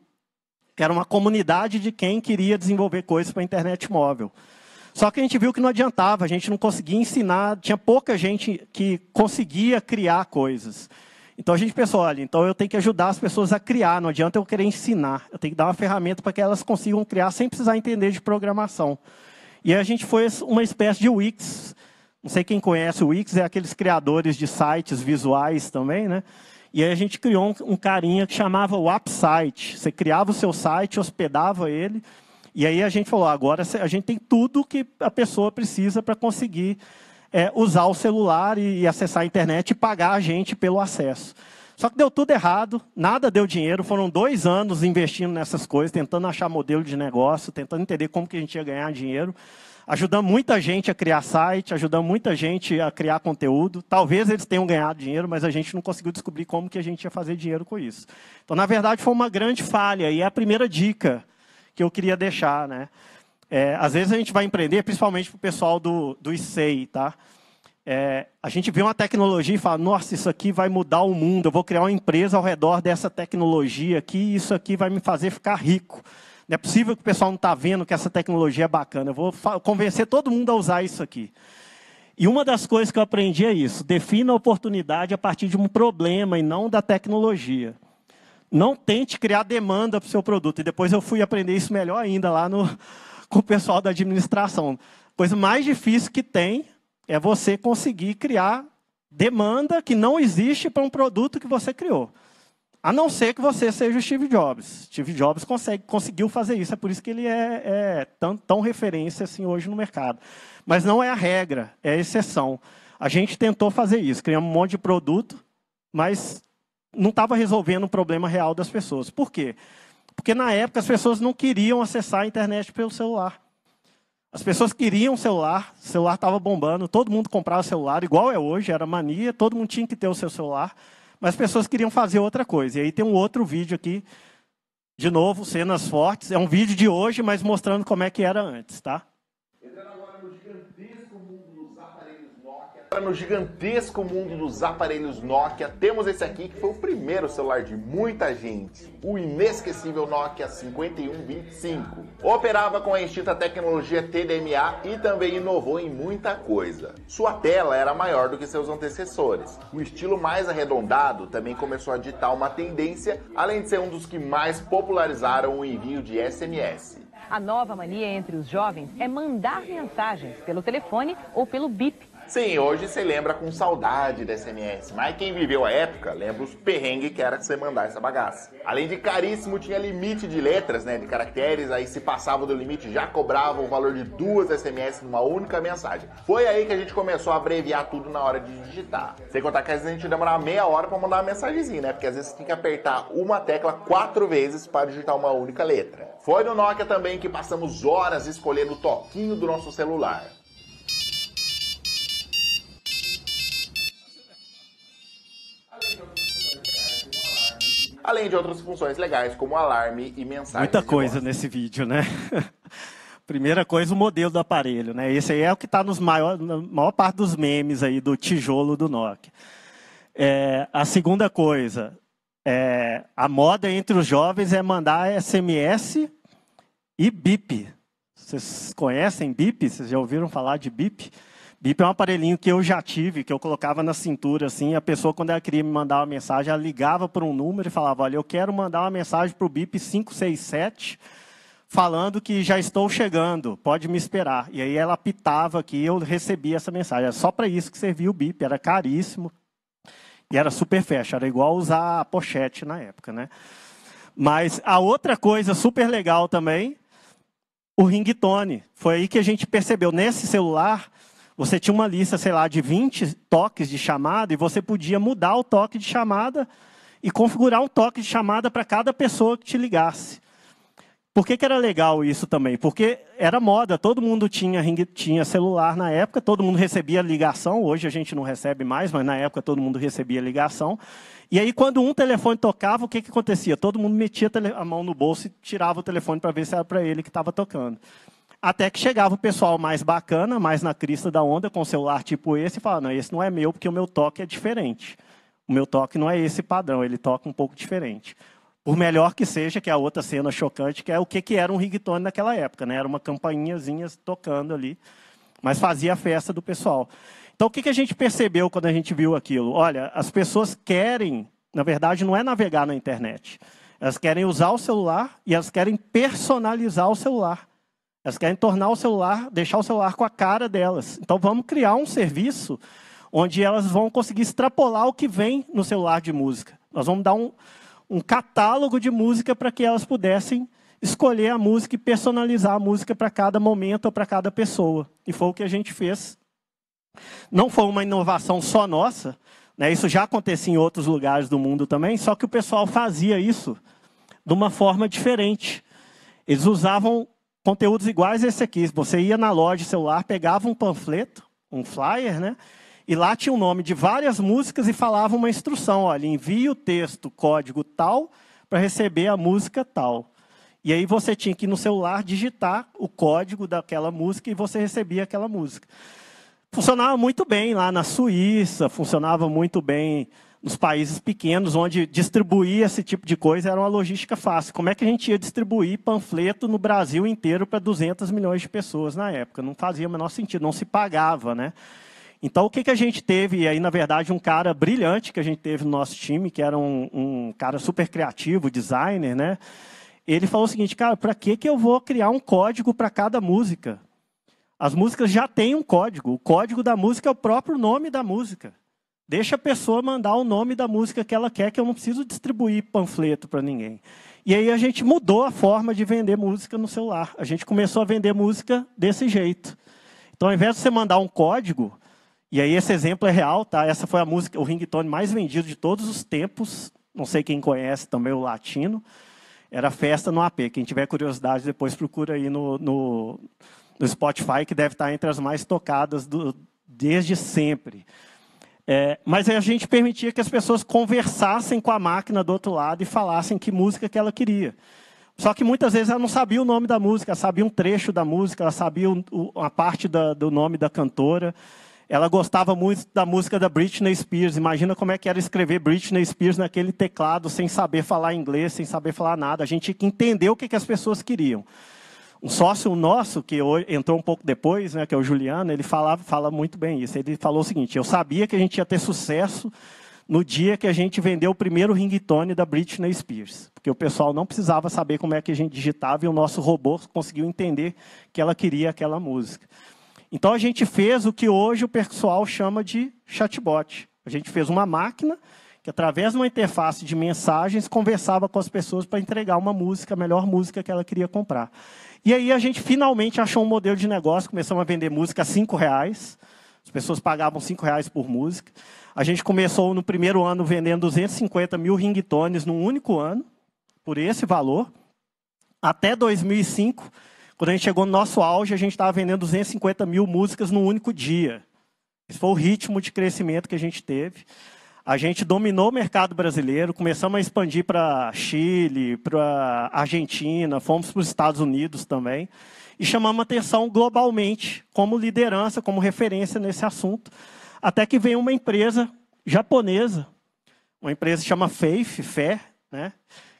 que era uma comunidade de quem queria desenvolver coisas para a internet móvel. Só que a gente viu que não adiantava, a gente não conseguia ensinar, tinha pouca gente que conseguia criar coisas. Então, a gente pensou, olha, então eu tenho que ajudar as pessoas a criar, não adianta eu querer ensinar. Eu tenho que dar uma ferramenta para que elas consigam criar sem precisar entender de programação. E aí a gente foi uma espécie de Wix. Não sei quem conhece o Wix, é aqueles criadores de sites visuais também, né? E aí a gente criou um carinha que chamava WapSite. Você criava o seu site, hospedava ele, e aí a gente falou, agora a gente tem tudo que a pessoa precisa para conseguir usar o celular e acessar a internet e pagar a gente pelo acesso. Só que deu tudo errado, nada deu dinheiro, foram 2 anos investindo nessas coisas, tentando achar modelo de negócio, tentando entender como que a gente ia ganhar dinheiro. Ajudamos muita gente a criar site, ajudamos muita gente a criar conteúdo. Talvez eles tenham ganhado dinheiro, mas a gente não conseguiu descobrir como que a gente ia fazer dinheiro com isso. Então, na verdade, foi uma grande falha. E é a primeira dica que eu queria deixar, né? Às vezes a gente vai empreender, principalmente para o pessoal do ICEI, tá? a gente vê uma tecnologia e fala, nossa, isso aqui vai mudar o mundo, eu vou criar uma empresa ao redor dessa tecnologia aqui, e isso aqui vai me fazer ficar rico. Não é possível que o pessoal não está vendo que essa tecnologia é bacana, eu vou convencer todo mundo a usar isso aqui. E uma das coisas que eu aprendi é isso, defina a oportunidade a partir de um problema e não da tecnologia. Não tente criar demanda para o seu produto. E depois eu fui aprender isso melhor ainda lá com o pessoal da administração. A coisa mais difícil que tem é você conseguir criar demanda que não existe para um produto que você criou. A não ser que você seja o Steve Jobs. Steve Jobs conseguiu fazer isso, é por isso que ele é tão referência assim hoje no mercado. Mas não é a regra, é a exceção. A gente tentou fazer isso, criamos um monte de produto, mas não estava resolvendo o problema real das pessoas. Por quê? Porque na época as pessoas não queriam acessar a internet pelo celular. As pessoas queriam celular, o celular estava bombando, todo mundo comprava celular, igual é hoje, era mania, todo mundo tinha que ter o seu celular, mas as pessoas queriam fazer outra coisa. E aí tem um outro vídeo aqui, de novo, cenas fortes, é um vídeo de hoje, mas mostrando como é que era antes, tá? No gigantesco mundo dos aparelhos Nokia, temos esse aqui que foi o primeiro celular de muita gente, o inesquecível Nokia 5125. Operava com a extinta tecnologia TDMA e também inovou em muita coisa. Sua tela era maior do que seus antecessores. O estilo mais arredondado também começou a ditar uma tendência, além de ser um dos que mais popularizaram o envio de SMS. A nova mania entre os jovens é mandar mensagens pelo telefone ou pelo bip. Sim, hoje você lembra com saudade da SMS, mas quem viveu a época lembra os perrengues que era você mandar essa bagaça. Além de caríssimo, tinha limite de letras, de caracteres, aí se passava do limite já cobrava o valor de 2 SMS numa única mensagem. Foi aí que a gente começou a abreviar tudo na hora de digitar. Sem contar que às vezes a gente demorava meia hora para mandar uma mensagenzinha, porque às vezes você tem que apertar uma tecla 4 vezes para digitar uma única letra. Foi no Nokia também que passamos horas escolhendo o toquinho do nosso celular. Além de outras funções legais, como alarme e mensagem. Muita coisa nesse vídeo, né? Primeira coisa, o modelo do aparelho, né? Esse aí é o que está na maior parte dos memes aí do tijolo do Nokia. A segunda coisa, a moda entre os jovens é mandar SMS e bip. Vocês conhecem bip? Vocês já ouviram falar de bip? Bip é um aparelhinho que eu já tive, que eu colocava na cintura, assim, a pessoa, quando ela queria me mandar uma mensagem, ela ligava para um número e falava, olha, eu quero mandar uma mensagem para o Bip 567, falando que já estou chegando, pode me esperar. E aí ela apitava aqui e eu recebia essa mensagem. Era só para isso que servia o Bip, era caríssimo e era super fast, era igual usar a pochete na época, né? Mas a outra coisa super legal também, o ringtone. Foi aí que a gente percebeu, nesse celular, você tinha uma lista, sei lá, de 20 toques de chamada e você podia mudar o toque de chamada e configurar um toque de chamada para cada pessoa que te ligasse. Por que era legal isso também? Porque era moda, todo mundo tinha celular na época, todo mundo recebia ligação, hoje a gente não recebe mais, mas na época todo mundo recebia ligação. E aí, quando um telefone tocava, o que acontecia? Todo mundo metia a mão no bolso e tirava o telefone para ver se era para ele que estava tocando. Até que chegava o pessoal mais bacana, mais na crista da onda, com celular tipo esse, e falava, não, esse não é meu, porque o meu toque é diferente. O meu toque não é esse padrão, ele toca um pouco diferente. Por melhor que seja, que é a outra cena chocante, que é o que era um ringtone naquela época, né? Era uma campainhazinha tocando ali, mas fazia a festa do pessoal. Então, o que a gente percebeu quando a gente viu aquilo? Olha, as pessoas querem, na verdade, não é navegar na internet. Elas querem usar o celular e elas querem personalizar o celular. Elas querem tornar o celular, deixar o celular com a cara delas. Então, vamos criar um serviço onde elas vão conseguir extrapolar o que vem no celular de música. Nós vamos dar um catálogo de música para que elas pudessem escolher a música e personalizar a música para cada momento ou para cada pessoa. E foi o que a gente fez. Não foi uma inovação só nossa, né? Isso já acontecia em outros lugares do mundo também, só que o pessoal fazia isso de uma forma diferente. Eles usavam conteúdos iguais a esse aqui. Você ia na loja de celular, pegava um panfleto, um flyer, né? E lá tinha o nome de várias músicas e falava uma instrução. Olha, envie o texto, código tal, para receber a música tal. E aí você tinha que ir no celular digitar o código daquela música e você recebia aquela música. funcionava muito bem lá na Suíça, funcionava muito bem nos países pequenos, onde distribuir esse tipo de coisa era uma logística fácil. Como é que a gente ia distribuir panfleto no Brasil inteiro para 200 milhões de pessoas na época? Não fazia o menor sentido, não se pagava, né? Então, o que a gente teve? E aí, na verdade, um cara brilhante que a gente teve no nosso time, que era um cara super criativo, designer, né? Ele falou o seguinte, cara, para que eu vou criar um código para cada música? As músicas já têm um código. O código da música é o próprio nome da música. Deixa a pessoa mandar o nome da música que ela quer, que eu não preciso distribuir panfleto para ninguém. E aí a gente mudou a forma de vender música no celular. A gente começou a vender música desse jeito. Então, ao invés de você mandar um código, e aí esse exemplo é real, tá? Essa foi a música, o ringtone mais vendido de todos os tempos. Não sei quem conhece também o latino. Era Festa no AP. Quem tiver curiosidade, depois procura aí no Spotify, que deve estar entre as mais tocadas desde sempre. Mas a gente permitia que as pessoas conversassem com a máquina do outro lado e falassem que música que ela queria. Só que muitas vezes ela não sabia o nome da música, ela sabia um trecho da música, ela sabia a parte do nome da cantora. Ela gostava muito da música da Britney Spears. Imagina como é que era escrever Britney Spears naquele teclado, sem saber falar inglês, sem saber falar nada. A gente tinha que entender o que as pessoas queriam. Um sócio nosso, que entrou um pouco depois, né, que é o Juliano, ele fala muito bem isso. Ele falou o seguinte, eu sabia que a gente ia ter sucesso no dia que a gente vendeu o primeiro ringtone da Britney Spears. Porque o pessoal não precisava saber como é que a gente digitava e o nosso robô conseguiu entender que ela queria aquela música. Então, a gente fez o que hoje o pessoal chama de chatbot. A gente fez uma máquina que, através de uma interface de mensagens, conversava com as pessoas para entregar uma música, a melhor música que ela queria comprar. E aí a gente finalmente achou um modelo de negócio, começamos a vender música a R$5. As pessoas pagavam R$5 por música. A gente começou no primeiro ano vendendo 250 mil ringtones num único ano, por esse valor. Até 2005, quando a gente chegou no nosso auge, a gente estava vendendo 250 mil músicas num único dia. Esse foi o ritmo de crescimento que a gente teve. A gente dominou o mercado brasileiro, começamos a expandir para Chile, para Argentina, fomos para os Estados Unidos também, e chamamos atenção globalmente como liderança, como referência nesse assunto, até que veio uma empresa japonesa, uma empresa que chama Fé, né?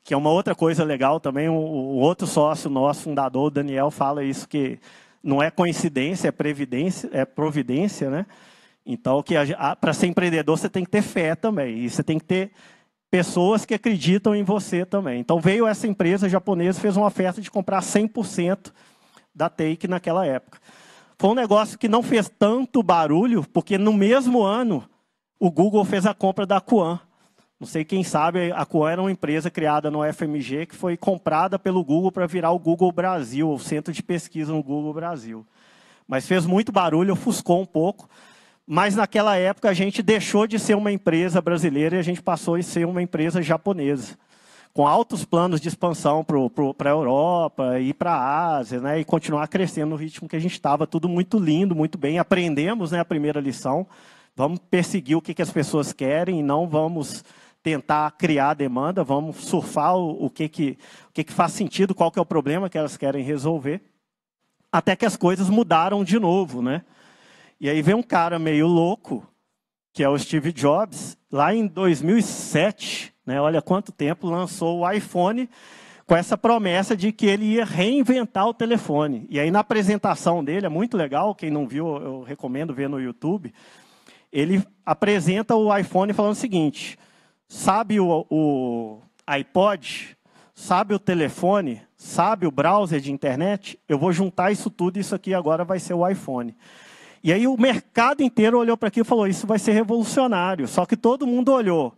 Que é uma outra coisa legal também. O outro sócio nosso, fundador, o Daniel, fala isso, que não é coincidência, é providência, né? Então, para ser empreendedor, você tem que ter fé também. E você tem que ter pessoas que acreditam em você também. Então, veio essa empresa japonesa e fez uma oferta de comprar 100% da Take naquela época. Foi um negócio que não fez tanto barulho, porque no mesmo ano, o Google fez a compra da Akuan. Não sei quem sabe, a Akuan era uma empresa criada no FMG, que foi comprada pelo Google para virar o Google Brasil, o centro de pesquisa no Google Brasil. Mas fez muito barulho, ofuscou um pouco. Mas, naquela época, a gente deixou de ser uma empresa brasileira e a gente passou a ser uma empresa japonesa, com altos planos de expansão para a Europa e para a Ásia, né, e continuar crescendo no ritmo que a gente estava. Tudo muito lindo, muito bem. Aprendemos, né, a primeira lição. Vamos perseguir o que as pessoas querem e não vamos tentar criar demanda. Vamos surfar o que faz sentido, qual que é o problema que elas querem resolver. Até que as coisas mudaram de novo, né? E aí vem um cara meio louco, que é o Steve Jobs, lá em 2007, né, olha quanto tempo, lançou o iPhone com essa promessa de que ele ia reinventar o telefone. E aí na apresentação dele, é muito legal, quem não viu, eu recomendo ver no YouTube, ele apresenta o iPhone falando o seguinte, sabe o iPod, sabe o telefone, sabe o browser de internet? Eu vou juntar isso tudo e isso aqui agora vai ser o iPhone. E aí o mercado inteiro olhou para aquilo e falou, isso vai ser revolucionário. Só que todo mundo olhou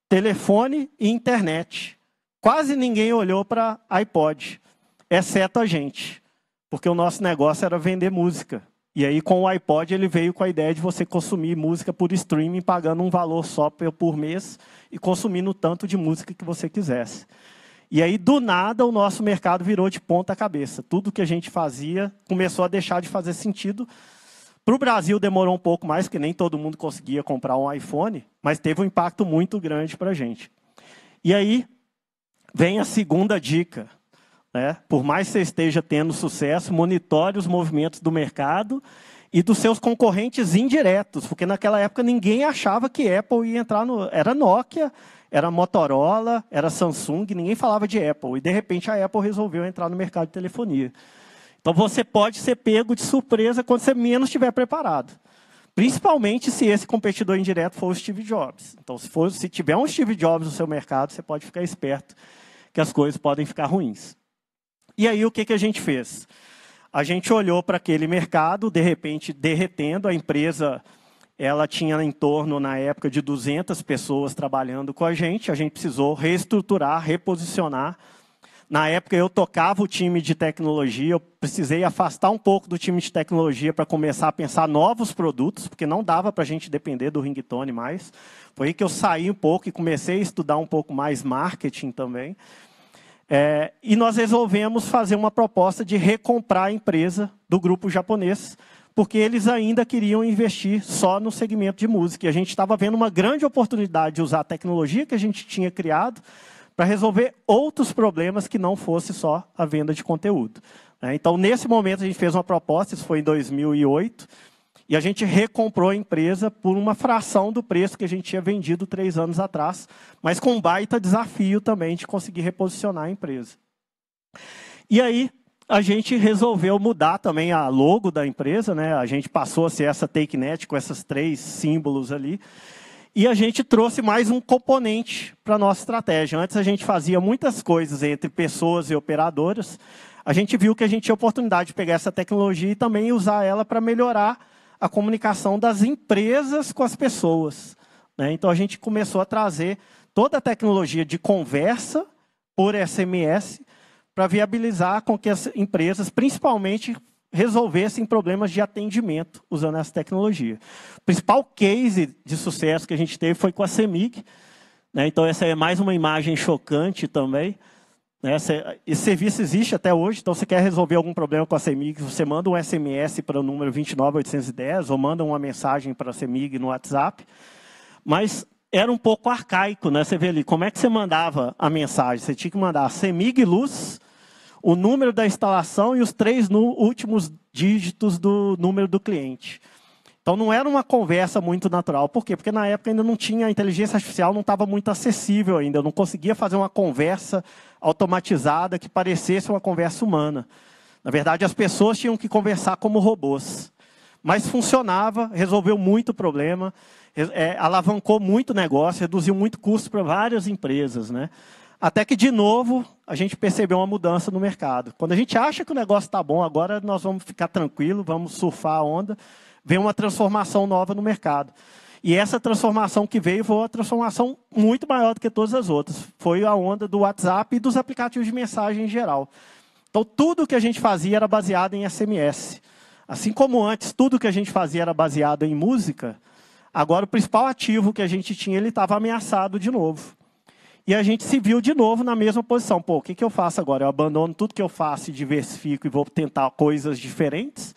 telefone e internet. Quase ninguém olhou para iPod, exceto a gente. Porque o nosso negócio era vender música. E aí com o iPod ele veio com a ideia de você consumir música por streaming, pagando um valor só por mês e consumindo o tanto de música que você quisesse. E aí, do nada, o nosso mercado virou de ponta cabeça. Tudo que a gente fazia começou a deixar de fazer sentido. Para o Brasil demorou um pouco mais, porque nem todo mundo conseguia comprar um iPhone, mas teve um impacto muito grande para a gente. E aí, vem a segunda dica. Né? Por mais que você esteja tendo sucesso, monitore os movimentos do mercado e dos seus concorrentes indiretos, porque naquela época ninguém achava que Apple ia entrar no... Era Nokia, era Motorola, era Samsung, ninguém falava de Apple. E, de repente, a Apple resolveu entrar no mercado de telefonia. Então, você pode ser pego de surpresa quando você menos estiver preparado. Principalmente se esse competidor indireto for o Steve Jobs. Então, se tiver um Steve Jobs no seu mercado, você pode ficar esperto que as coisas podem ficar ruins. E aí, o que a gente fez? A gente olhou para aquele mercado, de repente, derretendo. A empresa ela tinha em torno, na época, de 200 pessoas trabalhando com a gente. A gente precisou reestruturar, reposicionar. Na época, eu tocava o time de tecnologia. Eu precisei afastar um pouco do time de tecnologia para começar a pensar novos produtos, porque não dava para a gente depender do ringtone mais. Foi aí que eu saí um pouco e comecei a estudar um pouco mais marketing também. E nós resolvemos fazer uma proposta de recomprar a empresa do grupo japonês, porque eles ainda queriam investir só no segmento de música. E a gente estava vendo uma grande oportunidade de usar a tecnologia que a gente tinha criado para resolver outros problemas que não fosse só a venda de conteúdo. Então, nesse momento, a gente fez uma proposta, isso foi em 2008, e a gente recomprou a empresa por uma fração do preço que a gente tinha vendido 3 anos atrás, mas com um baita desafio também de conseguir reposicionar a empresa. E aí, a gente resolveu mudar também a logo da empresa, né? A gente passou a ser essa TakeNet com esses 3 símbolos ali. E a gente trouxe mais um componente para a nossa estratégia. Antes a gente fazia muitas coisas entre pessoas e operadoras. A gente viu que a gente tinha oportunidade de pegar essa tecnologia e também usar ela para melhorar a comunicação das empresas com as pessoas. Então, a gente começou a trazer toda a tecnologia de conversa por SMS para viabilizar com que as empresas, principalmente, resolvessem problemas de atendimento usando essa tecnologia. O principal case de sucesso que a gente teve foi com a CEMIG. Então, essa é mais uma imagem chocante também. Esse serviço existe até hoje, então você quer resolver algum problema com a CEMIG, você manda um SMS para o número 29810 ou manda uma mensagem para a CEMIG no WhatsApp. Mas era um pouco arcaico, né? Você vê ali, como é que você mandava a mensagem? Você tinha que mandar a CEMIG Luz, o número da instalação e os 3 últimos dígitos do número do cliente. Então, não era uma conversa muito natural. Por quê? Porque na época ainda não tinha, a inteligência artificial não estava muito acessível ainda. Eu não conseguia fazer uma conversa automatizada que parecesse uma conversa humana. Na verdade, as pessoas tinham que conversar como robôs. Mas funcionava, resolveu muito o problema, alavancou muito o negócio, reduziu muito custo para várias empresas, né? Até que, de novo, a gente percebeu uma mudança no mercado. Quando a gente acha que o negócio está bom, agora nós vamos ficar tranquilos, vamos surfar a onda, vem uma transformação nova no mercado. E essa transformação que veio foi uma transformação muito maior do que todas as outras. Foi a onda do WhatsApp e dos aplicativos de mensagem em geral. Então, tudo que a gente fazia era baseado em SMS. Assim como antes, tudo que a gente fazia era baseado em música, agora o principal ativo que a gente tinha, ele estava ameaçado de novo. E a gente se viu de novo na mesma posição. Pô, o que eu faço agora? Eu abandono tudo que eu faço e diversifico e vou tentar coisas diferentes?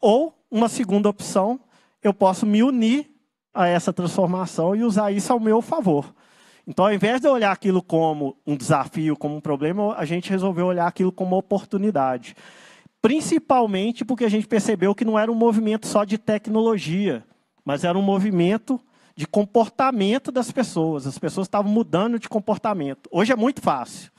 Ou, uma segunda opção, eu posso me unir a essa transformação e usar isso ao meu favor. Então, ao invés de olhar aquilo como um desafio, como um problema, a gente resolveu olhar aquilo como uma oportunidade. Principalmente porque a gente percebeu que não era um movimento só de tecnologia, mas era um movimento de comportamento das pessoas. As pessoas estavam mudando de comportamento. Hoje é muito fácil.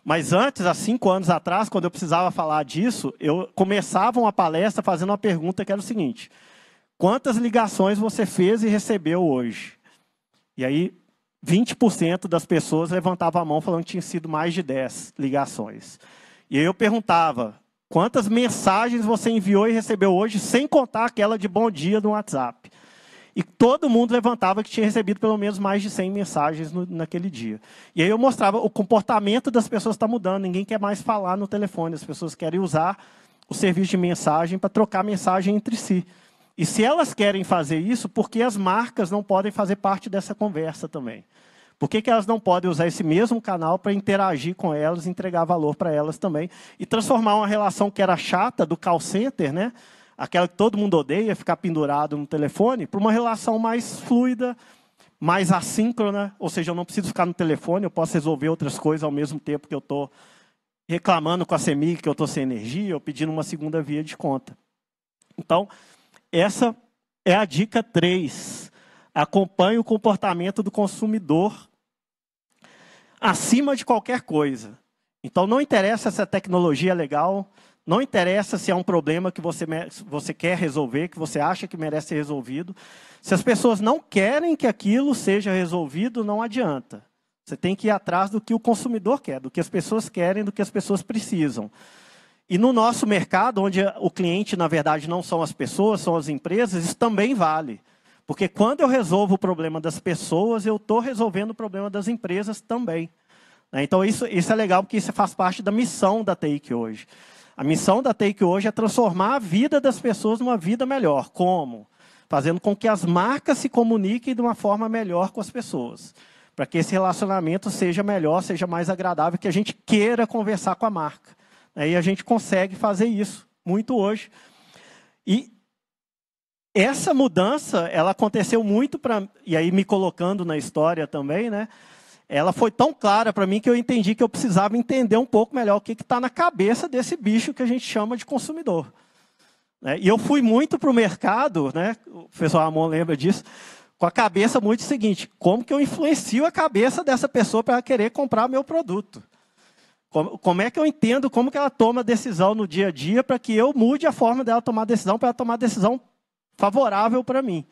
Mas antes, há 5 anos atrás, quando eu precisava falar disso, eu começava uma palestra fazendo uma pergunta que era o seguinte: quantas ligações você fez e recebeu hoje? E aí, 20% das pessoas levantavam a mão falando que tinha sido mais de 10 ligações. E aí eu perguntava: quantas mensagens você enviou e recebeu hoje, sem contar aquela de bom dia no WhatsApp? E todo mundo levantava que tinha recebido pelo menos mais de 100 mensagens naquele dia. E aí eu mostrava, o comportamento das pessoas está mudando. Ninguém quer mais falar no telefone. As pessoas querem usar o serviço de mensagem para trocar mensagem entre si. E se elas querem fazer isso, por que as marcas não podem fazer parte dessa conversa também? Por que elas não podem usar esse mesmo canal para interagir com elas, entregar valor para elas também? E transformar uma relação que era chata, do call center, né? Aquela que todo mundo odeia, ficar pendurado no telefone, para uma relação mais fluida, mais assíncrona, ou seja, eu não preciso ficar no telefone, eu posso resolver outras coisas ao mesmo tempo que eu estou reclamando com a CEMIG que eu estou sem energia, ou pedindo uma segunda via de conta. Então, essa é a dica 3. Acompanhe o comportamento do consumidor acima de qualquer coisa. Então, não interessa se a tecnologia é legal, não interessa se é um problema que você quer resolver, que você acha que merece ser resolvido. Se as pessoas não querem que aquilo seja resolvido, não adianta. Você tem que ir atrás do que o consumidor quer, do que as pessoas querem, do que as pessoas precisam. E no nosso mercado, onde o cliente, na verdade, não são as pessoas, são as empresas, isso também vale. Porque quando eu resolvo o problema das pessoas, eu estou resolvendo o problema das empresas também. Então, isso é legal, porque isso faz parte da missão da Take hoje. A missão da Take hoje é transformar a vida das pessoas numa vida melhor. Como? Fazendo com que as marcas se comuniquem de uma forma melhor com as pessoas. Para que esse relacionamento seja melhor, seja mais agradável, que a gente queira conversar com a marca. E a gente consegue fazer isso muito hoje. E essa mudança, ela aconteceu muito para... E aí, me colocando na história também, né? Ela foi tão clara para mim que eu entendi que eu precisava entender um pouco melhor o que está na cabeça desse bicho que a gente chama de consumidor. E eu fui muito para o mercado, né? O professor Ramon lembra disso, com a cabeça muito seguinte: como que eu influencio a cabeça dessa pessoa para ela querer comprar meu produto? Como é que eu entendo como que ela toma decisão no dia a dia para que eu mude a forma dela tomar decisão, para ela tomar decisão favorável para mim?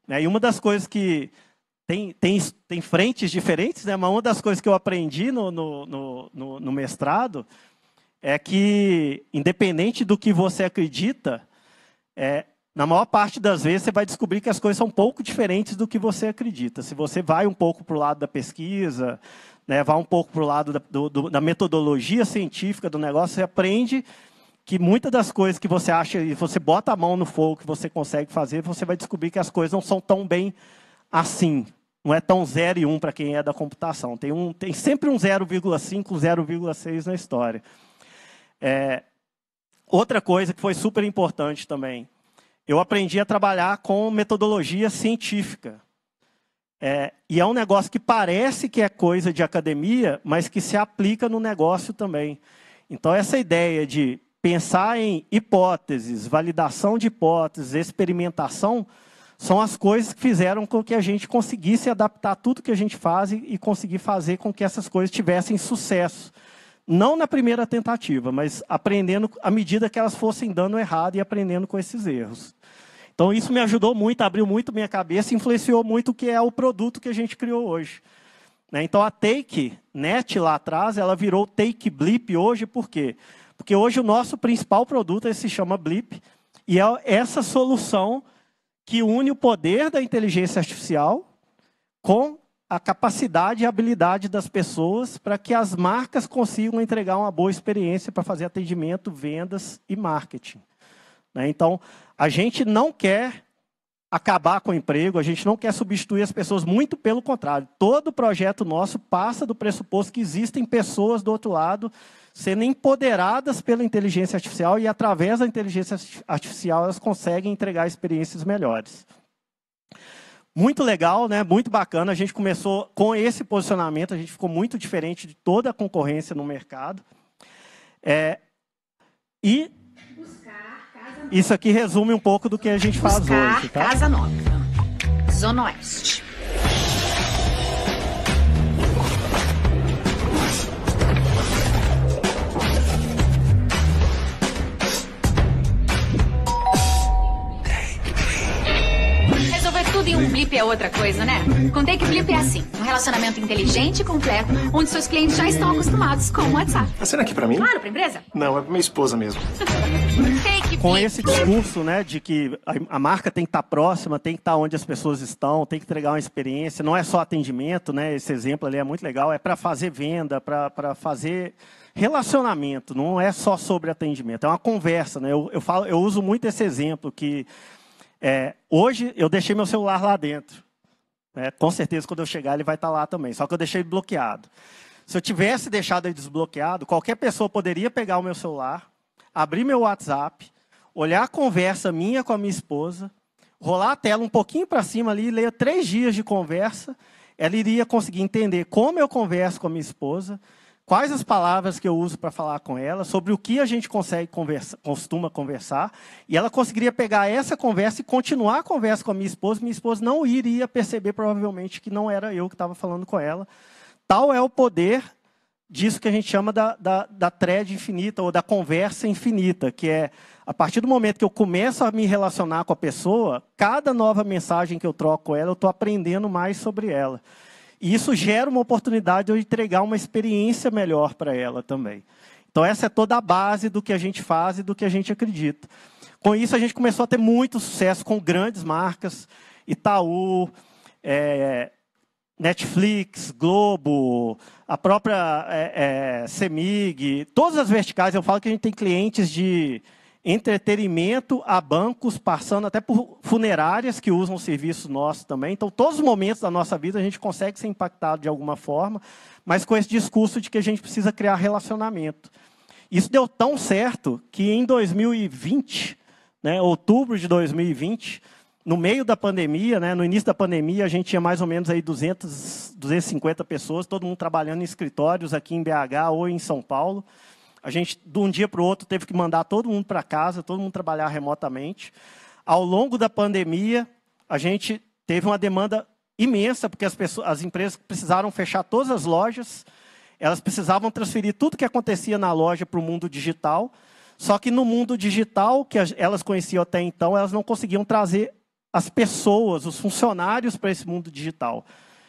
E uma das coisas que... Tem frentes diferentes, né? Mas uma das coisas que eu aprendi no mestrado é que, independente do que você acredita, na maior parte das vezes você vai descobrir que as coisas são um pouco diferentes do que você acredita. Se você vai um pouco para o lado da pesquisa, né, vai um pouco para o lado da metodologia científica do negócio, você aprende que muitas das coisas que você acha, e você bota a mão no fogo que você consegue fazer, você vai descobrir que as coisas não são tão bem assim. Não é tão 0 e 1 para quem é da computação. Tem sempre um 0,5, um 0,6 na história. Outra coisa que foi super importante também, eu aprendi a trabalhar com metodologia científica. E é um negócio que parece que é coisa de academia, mas que se aplica no negócio também. Então, essa ideia de pensar em hipóteses, validação de hipóteses, experimentação, são as coisas que fizeram com que a gente conseguisse adaptar tudo que a gente faz e conseguir fazer com que essas coisas tivessem sucesso. Não na primeira tentativa, mas aprendendo à medida que elas fossem dando errado e aprendendo com esses erros. Então, isso me ajudou muito, abriu muito minha cabeça e influenciou muito o que é o produto que a gente criou hoje. Então, a TakeNet lá atrás, ela virou Take Blip hoje, por quê? Porque hoje o nosso principal produto se chama Blip, e é essa solução que une o poder da inteligência artificial com a capacidade e habilidade das pessoas para que as marcas consigam entregar uma boa experiência para fazer atendimento, vendas e marketing. Então, a gente não quer acabar com o emprego, a gente não quer substituir as pessoas, muito pelo contrário. Todo projeto nosso passa do pressuposto que existem pessoas do outro lado sendo empoderadas pela inteligência artificial e, através da inteligência artificial, elas conseguem entregar experiências melhores. Muito legal, né? Muito bacana. A gente começou com esse posicionamento, a gente ficou muito diferente de toda a concorrência no mercado. E isso aqui resume um pouco do que a gente faz hoje. Tá? Casa Nova, Zona Oeste. Tudo em um Blip é outra coisa, né? Com Take Blip é assim, um relacionamento inteligente e completo, onde seus clientes já estão acostumados com o WhatsApp. Tá sendo aqui pra mim? Claro, pra empresa. Não, é pra minha esposa mesmo. Take Com Blip. esse discurso, né, de que a marca tem que estar próxima, tem que estar onde as pessoas estão, tem que entregar uma experiência, não é só atendimento, né? Esse exemplo ali é muito legal, é para fazer venda, para fazer relacionamento, não é só sobre atendimento, é uma conversa, né? Eu uso muito esse exemplo que hoje eu deixei meu celular lá dentro. Com certeza, quando eu chegar, ele vai estar lá também. Só que eu deixei ele bloqueado. Se eu tivesse deixado ele desbloqueado, qualquer pessoa poderia pegar o meu celular, abrir meu WhatsApp, olhar a conversa minha com a minha esposa, rolar a tela um pouquinho para cima ali, ler 3 dias de conversa, ela iria conseguir entender como eu converso com a minha esposa, quais as palavras que eu uso para falar com ela, sobre o que a gente costuma conversar, e ela conseguiria pegar essa conversa e continuar a conversa com a minha esposa não iria perceber, provavelmente, que não era eu que estava falando com ela. Tal é o poder disso que a gente chama da thread infinita, ou da conversa infinita, que é, a partir do momento que eu começo a me relacionar com a pessoa, cada nova mensagem que eu troco com ela, eu estou aprendendo mais sobre ela. E isso gera uma oportunidade de eu entregar uma experiência melhor para ela também. Então, essa é toda a base do que a gente faz e do que a gente acredita. Com isso, a gente começou a ter muito sucesso com grandes marcas, Itaú, Netflix, Globo, a própria CEMIG, todas as verticais. Eu falo que a gente tem clientes de entretenimento a bancos, passando até por funerárias que usam serviços nossos também. Então, todos os momentos da nossa vida a gente consegue ser impactado de alguma forma, mas com esse discurso de que a gente precisa criar relacionamento. Isso deu tão certo que em 2020, né, outubro de 2020, no meio da pandemia, né, no início da pandemia, a gente tinha mais ou menos aí 250 pessoas, todo mundo trabalhando em escritórios aqui em BH ou em São Paulo. A gente, de um dia para o outro, teve que mandar todo mundo para casa, todo mundo trabalhar remotamente. Ao longo da pandemia, a gente teve uma demanda imensa, porque as empresas precisaram fechar todas as lojas, elas precisavam transferir tudo que acontecia na loja para o mundo digital, só que no mundo digital, que elas conheciam até então, elas não conseguiam trazer as pessoas, os funcionários para esse mundo digital.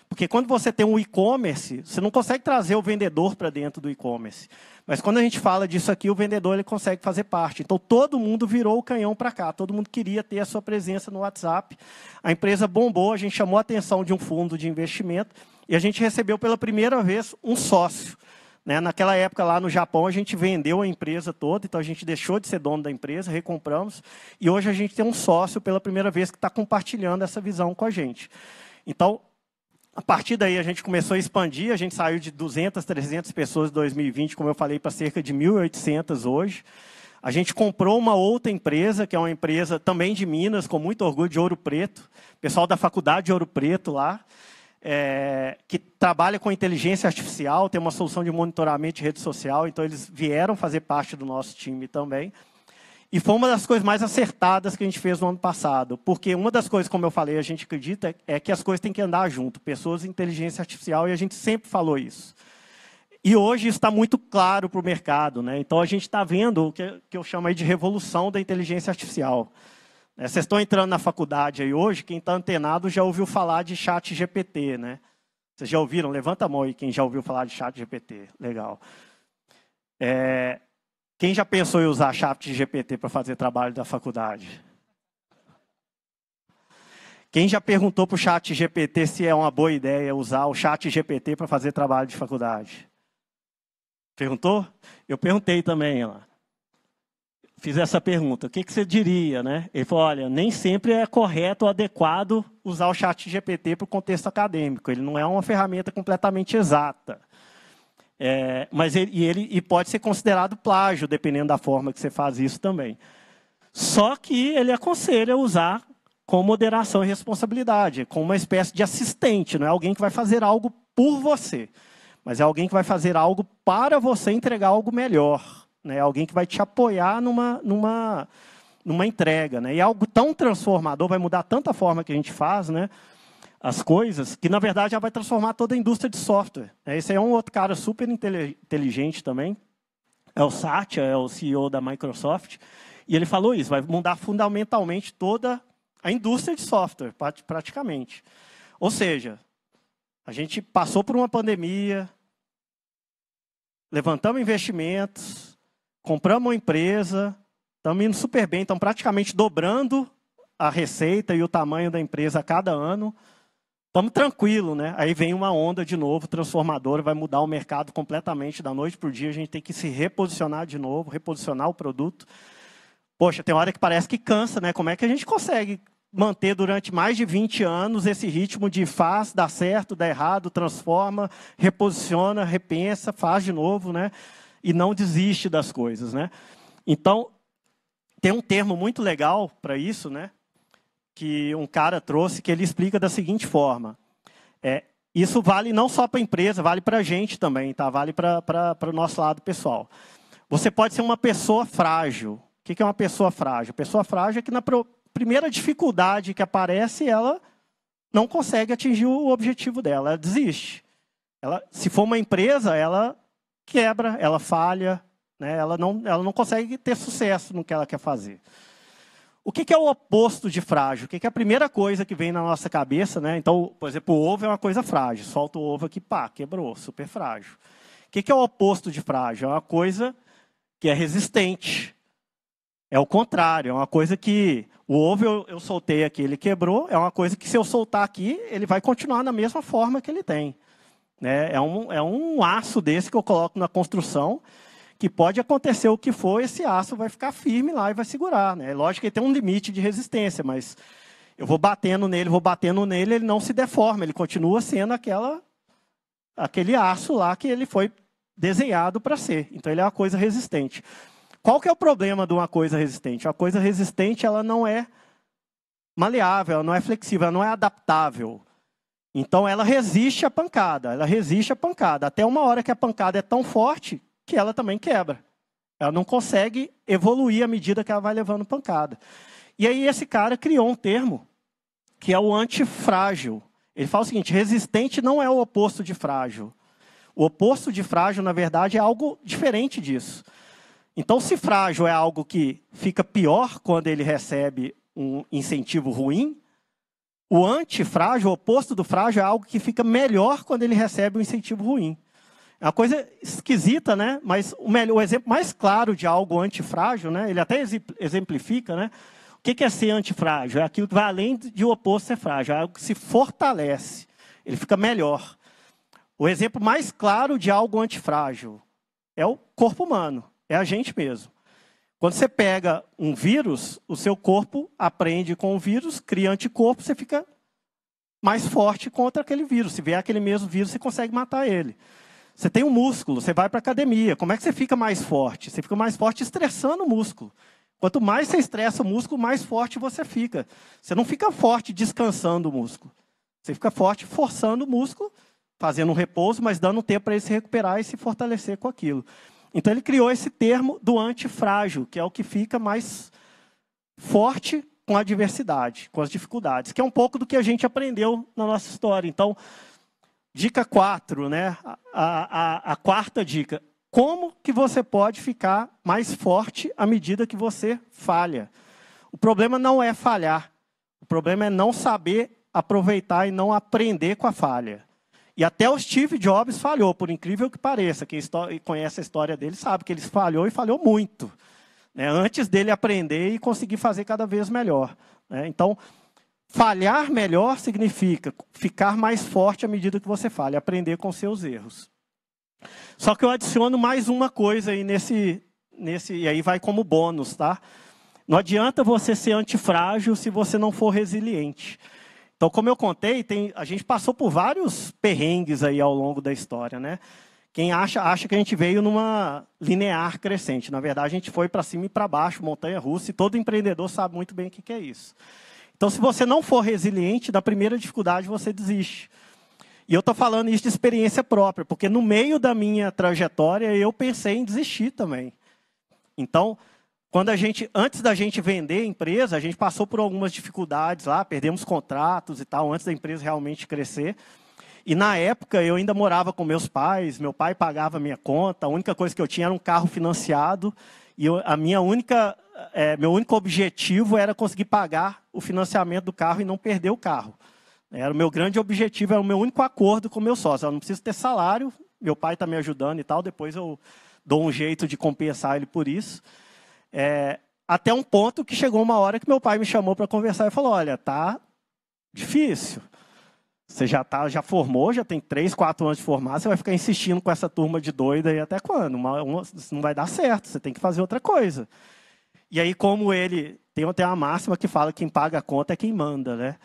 Porque quando você tem um e-commerce, você não consegue trazer o vendedor para dentro do e-commerce. Mas quando a gente fala disso aqui, o vendedor ele consegue fazer parte. Então, todo mundo virou o canhão para cá. Todo mundo queria ter a sua presença no WhatsApp. A empresa bombou, a gente chamou a atenção de um fundo de investimento e a gente recebeu pela primeira vez um sócio. Né? Naquela época, lá no Japão, a gente vendeu a empresa toda, então a gente deixou de ser dono da empresa, recompramos, e hoje a gente tem um sócio pela primeira vez que está compartilhando essa visão com a gente. Então, a partir daí, a gente começou a expandir, a gente saiu de 200, 300 pessoas em 2020, como eu falei, para cerca de 1.800 hoje. A gente comprou uma outra empresa, que é uma empresa também de Minas, com muito orgulho, de Ouro Preto, pessoal da faculdade de Ouro Preto lá, que trabalha com inteligência artificial, tem uma solução de monitoramento de rede social, então eles vieram fazer parte do nosso time também. E foi uma das coisas mais acertadas que a gente fez no ano passado, porque uma das coisas, como eu falei, a gente acredita, é que as coisas têm que andar junto, pessoas e inteligência artificial, e a gente sempre falou isso. E hoje isso está muito claro para o mercado, né? Então a gente está vendo o que eu chamo aí de revolução da inteligência artificial. Vocês estão entrando na faculdade aí hoje, quem está antenado já ouviu falar de ChatGPT, né? Vocês já ouviram? Levanta a mão aí quem já ouviu falar de ChatGPT. Legal. Quem já pensou em usar ChatGPT para fazer trabalho da faculdade? Quem já perguntou para o ChatGPT se é uma boa ideia usar o ChatGPT para fazer trabalho de faculdade? Perguntou? Eu perguntei também, lá. Fiz essa pergunta, o que você diria, né? Ele falou, olha, nem sempre é correto ou adequado usar o ChatGPT para o contexto acadêmico. Ele não é uma ferramenta completamente exata. Mas ele pode ser considerado plágio, dependendo da forma que você faz isso também. Só que ele aconselha usar com moderação e responsabilidade, com uma espécie de assistente, não é alguém que vai fazer algo por você, mas é alguém que vai fazer algo para você entregar algo melhor. Né, alguém que vai te apoiar numa entrega. Né, e algo tão transformador, vai mudar tanta forma que a gente faz, né, as coisas, que, na verdade, já vai transformar toda a indústria de software. Esse é um outro cara super inteligente também, é o Satya, é o CEO da Microsoft, e ele falou isso, vai mudar fundamentalmente toda a indústria de software, praticamente. Ou seja, a gente passou por uma pandemia, levantamos investimentos, compramos uma empresa, estamos indo super bem, estamos praticamente dobrando a receita e o tamanho da empresa a cada ano. Estamos tranquilos, né? Aí vem uma onda de novo, transformadora, vai mudar o mercado completamente da noite para o dia. A gente tem que se reposicionar de novo, reposicionar o produto. Poxa, tem hora que parece que cansa, né? Como é que a gente consegue manter durante mais de 20 anos esse ritmo de faz, dá certo, dá errado, transforma, reposiciona, repensa, faz de novo, né? E não desiste das coisas, né? Então, tem um termo muito legal para isso, né? Que um cara trouxe, que ele explica da seguinte forma. isso vale não só para a empresa, vale para a gente também, tá? Vale para o nosso lado pessoal. Você pode ser uma pessoa frágil. O que é uma pessoa frágil? Pessoa frágil é que na primeira dificuldade que aparece, ela não consegue atingir o objetivo dela, ela desiste. Se for uma empresa, ela quebra, ela falha, né? Ela não consegue ter sucesso no que ela quer fazer. O que é o oposto de frágil? O que é a primeira coisa que vem na nossa cabeça, né? Então, por exemplo, o ovo é uma coisa frágil. Solta o ovo aqui, pá, quebrou, super frágil. O que é o oposto de frágil? É uma coisa que é resistente. É o contrário, é uma coisa que o ovo eu soltei aqui, ele quebrou, é uma coisa que se eu soltar aqui, ele vai continuar na mesma forma que ele tem. Né? É um aço desse que eu coloco na construção, que pode acontecer o que for, esse aço vai ficar firme lá e vai segurar. Né? Lógico que ele tem um limite de resistência, mas eu vou batendo nele, ele não se deforma, ele continua sendo aquele aço lá que ele foi desenhado para ser. Então, ele é uma coisa resistente. Qual que é o problema de uma coisa resistente? Uma coisa resistente, ela não é maleável, ela não é flexível, ela não é adaptável. Então, ela resiste à pancada, até uma hora que a pancada é tão forte que ela também quebra. Ela não consegue evoluir à medida que ela vai levando pancada. E aí, esse cara criou um termo, que é o antifrágil. Ele fala o seguinte, resistente não é o oposto de frágil. O oposto de frágil, na verdade, é algo diferente disso. Então, se frágil é algo que fica pior quando ele recebe um incentivo ruim, o antifrágil, o oposto do frágil, é algo que fica melhor quando ele recebe um incentivo ruim. É uma coisa esquisita, né? Mas o exemplo mais claro de algo antifrágil, né? Ele até exemplifica, né? O que é ser antifrágil? É aquilo que vai além de o oposto ser frágil, é algo que se fortalece, ele fica melhor. O exemplo mais claro de algo antifrágil é o corpo humano. É a gente mesmo. Quando você pega um vírus, o seu corpo aprende com o vírus, cria anticorpo, você fica mais forte contra aquele vírus. Se vier aquele mesmo vírus, você consegue matar ele. Você tem um músculo, você vai para a academia. Como é que você fica mais forte? Você fica mais forte estressando o músculo. Quanto mais você estressa o músculo, mais forte você fica. Você não fica forte descansando o músculo. Você fica forte forçando o músculo, fazendo um repouso, mas dando tempo para ele se recuperar e se fortalecer com aquilo. Então, ele criou esse termo do antifrágil, que é o que fica mais forte com a adversidade, com as dificuldades, que é um pouco do que a gente aprendeu na nossa história. Então, dica 4, né? A quarta dica. Como que você pode ficar mais forte à medida que você falha? O problema não é falhar. O problema é não saber aproveitar e não aprender com a falha. E até o Steve Jobs falhou, por incrível que pareça. Quem conhece a história dele sabe que ele falhou e falhou muito. Né? Antes dele aprender e conseguir fazer cada vez melhor. Né? Então, falhar melhor significa ficar mais forte à medida que você falha, aprender com seus erros. Só que eu adiciono mais uma coisa aí e aí vai como bônus, tá? Não adianta você ser antifrágil se você não for resiliente. Então, como eu contei, a gente passou por vários perrengues aí ao longo da história, né? Quem acha que a gente veio numa linear crescente. Na verdade, a gente foi para cima e para baixo, montanha-russa, e todo empreendedor sabe muito bem o que é isso. Então, se você não for resiliente, da primeira dificuldade você desiste. E eu estou falando isso de experiência própria, porque no meio da minha trajetória, eu pensei em desistir também. Então, antes da gente vender a empresa, a gente passou por algumas dificuldades lá, perdemos contratos e tal, antes da empresa realmente crescer. E na época eu ainda morava com meus pais, meu pai pagava a minha conta, a única coisa que eu tinha era um carro financiado, e meu único objetivo era conseguir pagar o financiamento do carro e não perder o carro. Era o meu grande objetivo, era o meu único acordo com o meu sócio. Eu não preciso ter salário, meu pai está me ajudando e tal, depois eu dou um jeito de compensar ele por isso. Até um ponto que chegou uma hora que meu pai me chamou para conversar e falou, olha, tá difícil. Você já formou, já tem 3, 4 anos de formar, você vai ficar insistindo com essa turma de doida aí até quando? Isso não vai dar certo, você tem que fazer outra coisa. E aí, como ele tem uma máxima que fala que quem paga a conta é quem manda, né?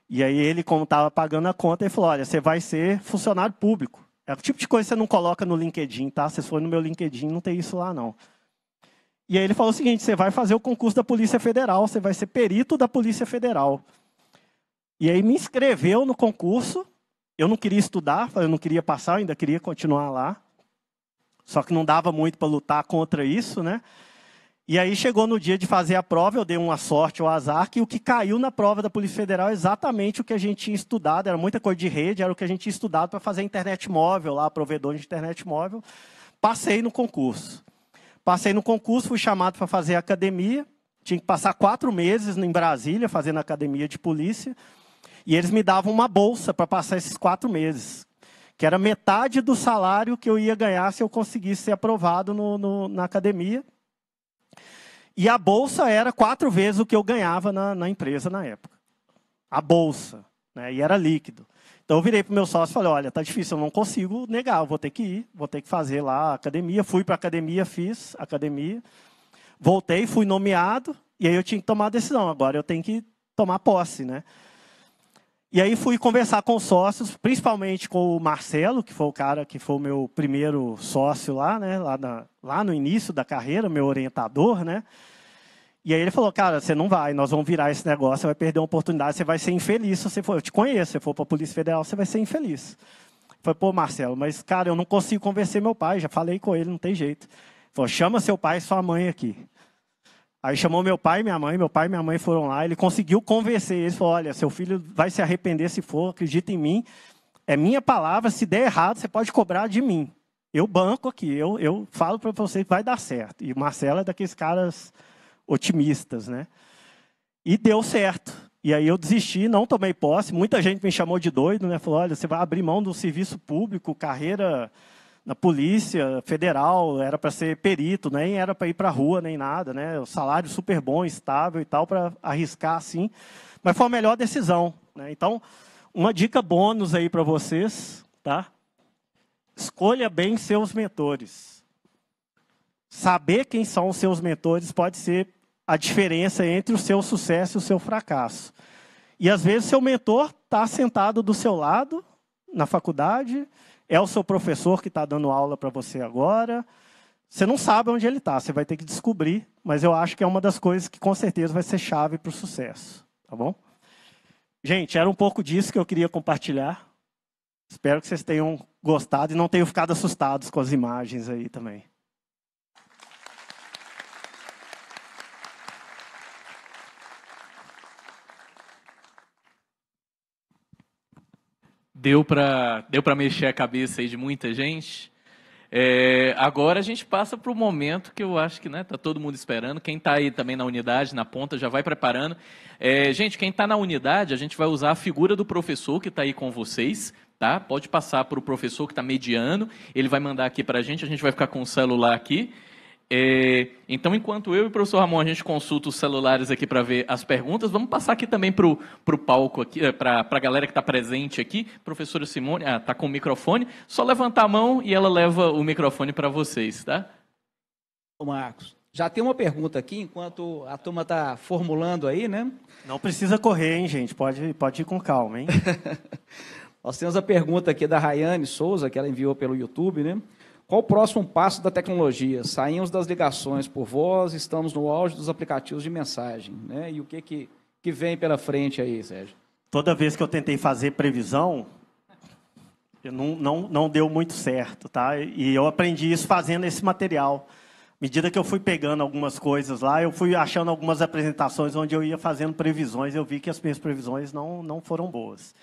E aí ele, como estava pagando a conta, ele falou, olha, você vai ser funcionário público. É o tipo de coisa que você não coloca no LinkedIn, tá? Se for no meu LinkedIn, não tem isso lá, não. E aí ele falou o seguinte, você vai fazer o concurso da Polícia Federal, você vai ser perito da Polícia Federal. E aí me inscreveu no concurso, Eu não queria estudar, eu não queria passar, eu ainda queria continuar lá. Só que não dava muito para lutar contra isso, né? E aí chegou no dia de fazer a prova, eu dei uma sorte ou azar, que o que caiu na prova da Polícia Federal é exatamente o que a gente tinha estudado, era muita coisa de rede, era o que a gente tinha estudado para fazer internet móvel, lá, provedor de internet móvel. Passei no concurso. Passei no concurso, fui chamado para fazer academia, tinha que passar 4 meses em Brasília, fazendo academia de polícia, e eles me davam uma bolsa para passar esses 4 meses, que era metade do salário que eu ia ganhar se eu conseguisse ser aprovado na academia. E a bolsa era 4 vezes o que eu ganhava na empresa na época. A bolsa, né? E era líquido. Então eu virei para o meu sócio e falei, olha, tá difícil, eu não consigo negar, eu vou ter que ir, vou ter que fazer lá a academia. Fui para a academia, fiz academia, voltei, fui nomeado, e aí eu tinha que tomar a decisão, agora eu tenho que tomar posse, né? E aí fui conversar com os sócios, principalmente com o Marcelo, que foi o cara que foi o meu primeiro sócio lá, né? Lá no início da carreira, meu orientador, né? E aí ele falou, cara, você não vai, nós vamos virar esse negócio, você vai perder uma oportunidade, você vai ser infeliz se você for. Eu te conheço, se você for para a Polícia Federal, você vai ser infeliz. Eu falei, pô, Marcelo, mas, cara, eu não consigo convencer meu pai, já falei com ele, não tem jeito. Ele falou, chama seu pai e sua mãe aqui. Aí chamou meu pai e minha mãe foram lá, ele conseguiu convencer eles, falou, olha, seu filho vai se arrepender se for, acredita em mim, é minha palavra, se der errado, você pode cobrar de mim. Eu banco aqui, eu falo para você que vai dar certo. E o Marcelo é daqueles caras otimistas, né? E deu certo. E aí eu desisti, não tomei posse. Muita gente me chamou de doido, né? Falou, olha, você vai abrir mão do serviço público, carreira na Polícia Federal, era para ser perito, nem era para ir para a rua, nem nada, né? O salário super bom, estável e tal, para arriscar assim. Mas foi a melhor decisão, né? Então, uma dica bônus aí para vocês, tá? Escolha bem seus mentores. Saber quem são os seus mentores pode ser a diferença entre o seu sucesso e o seu fracasso. E, às vezes, seu mentor está sentado do seu lado, na faculdade, é o seu professor que está dando aula para você agora. Você não sabe onde ele está, você vai ter que descobrir, mas eu acho que é uma das coisas que, com certeza, vai ser chave para o sucesso. Tá bom? Gente, era um pouco disso que eu queria compartilhar. Espero que vocês tenham gostado e não tenham ficado assustados com as imagens aí também. Deu para mexer a cabeça aí de muita gente. Agora a gente passa para o momento que eu acho que tá todo mundo esperando. Quem está aí também na unidade, na ponta, já vai preparando. Gente, quem está na unidade, a gente vai usar a figura do professor que está aí com vocês. Tá? Pode passar para o professor que está mediando. Ele vai mandar aqui para a gente vai ficar com o celular aqui. Então, enquanto eu e o professor Ramon, a gente consulta os celulares aqui para ver as perguntas, vamos passar aqui também para o palco, para a galera que está presente aqui. Professora Simone, está com o microfone, só levantar a mão e ela leva o microfone para vocês, tá? Ô Marcos, já tem uma pergunta aqui, enquanto a turma está formulando aí, né? Não precisa correr, hein, gente? Pode ir com calma, hein? Nós temos a pergunta aqui da Rayane Souza, que ela enviou pelo YouTube, né? Qual o próximo passo da tecnologia? Saímos das ligações por voz, estamos no auge dos aplicativos de mensagem, né? E o que vem pela frente aí, Sérgio? Toda vez que eu tentei fazer previsão, não deu muito certo, tá? E eu aprendi isso fazendo esse material. À medida que eu fui pegando algumas coisas lá, eu fui achando algumas apresentações onde eu ia fazendo previsões, eu vi que as minhas previsões não foram boas.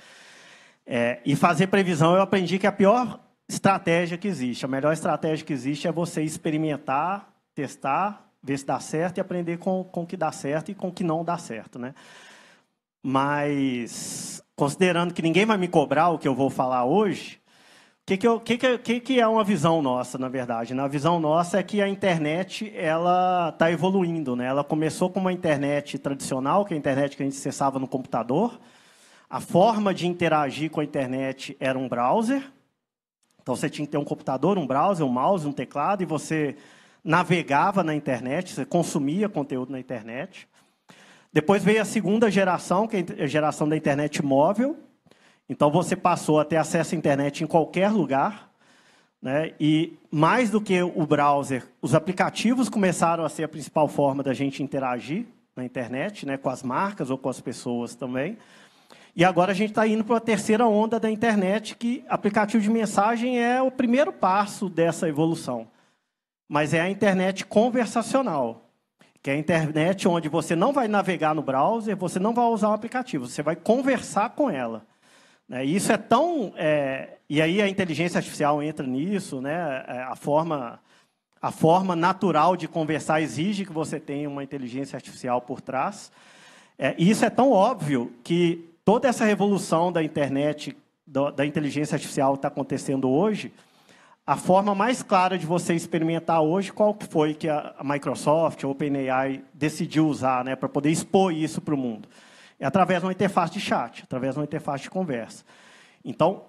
E fazer previsão, eu aprendi que a pior estratégia que existe, a melhor estratégia que existe é você experimentar, testar, ver se dá certo e aprender com o que dá certo e com o que não dá certo, né? Mas, considerando que ninguém vai me cobrar o que eu vou falar hoje, o que é uma visão nossa, na verdade? A visão nossa é que a internet está evoluindo, né? Ela começou com uma internet tradicional, que é a internet que a gente acessava no computador. A forma de interagir com a internet era um browser. Então, você tinha que ter um computador, um browser, um mouse, um teclado, e você navegava na internet, você consumia conteúdo na internet. Depois veio a segunda geração, que é a geração da internet móvel. Então, você passou a ter acesso à internet em qualquer lugar, né? E, mais do que o browser, os aplicativos começaram a ser a principal forma da gente interagir na internet, né? Com as marcas ou com as pessoas também. E agora a gente está indo para a terceira onda da internet, que aplicativo de mensagem é o primeiro passo dessa evolução. Mas é a internet conversacional, que é a internet onde você não vai navegar no browser, você não vai usar o aplicativo, você vai conversar com ela. E isso é tão... e aí a inteligência artificial entra nisso, né? A forma natural de conversar exige que você tenha uma inteligência artificial por trás. E isso é tão óbvio que toda essa revolução da internet, da inteligência artificial que está acontecendo hoje, a forma mais clara de você experimentar hoje, qual que foi que a Microsoft, a OpenAI, decidiu usar, né, para poder expor isso para o mundo? É através de uma interface de chat, através de uma interface de conversa. Então,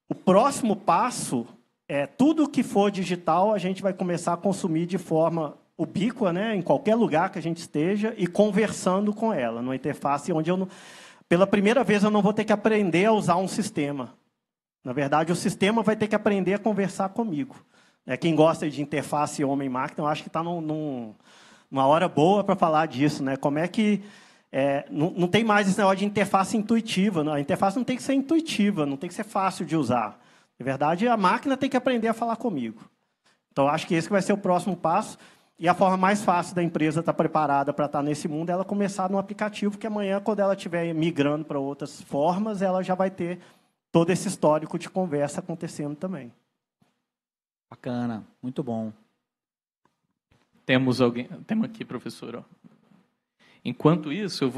o próximo passo é tudo que for digital, a gente vai começar a consumir de forma ubíqua, né, em qualquer lugar que a gente esteja, e conversando com ela, numa interface onde eu não... Pela primeira vez, eu não vou ter que aprender a usar um sistema. Na verdade, o sistema vai ter que aprender a conversar comigo. Quem gosta de interface homem-máquina, eu acho que está numa hora boa para falar disso. Né? Como é que... não tem mais esse negócio de interface intuitiva. Não? A interface não tem que ser intuitiva, não tem que ser fácil de usar. Na verdade, a máquina tem que aprender a falar comigo. Então, eu acho que esse vai ser o próximo passo. E a forma mais fácil da empresa estar preparada para estar nesse mundo é ela começar no aplicativo, que amanhã, quando ela estiver migrando para outras formas, ela já vai ter todo esse histórico de conversa acontecendo também. Bacana, muito bom. Temos aqui, professor. Ó. Enquanto isso,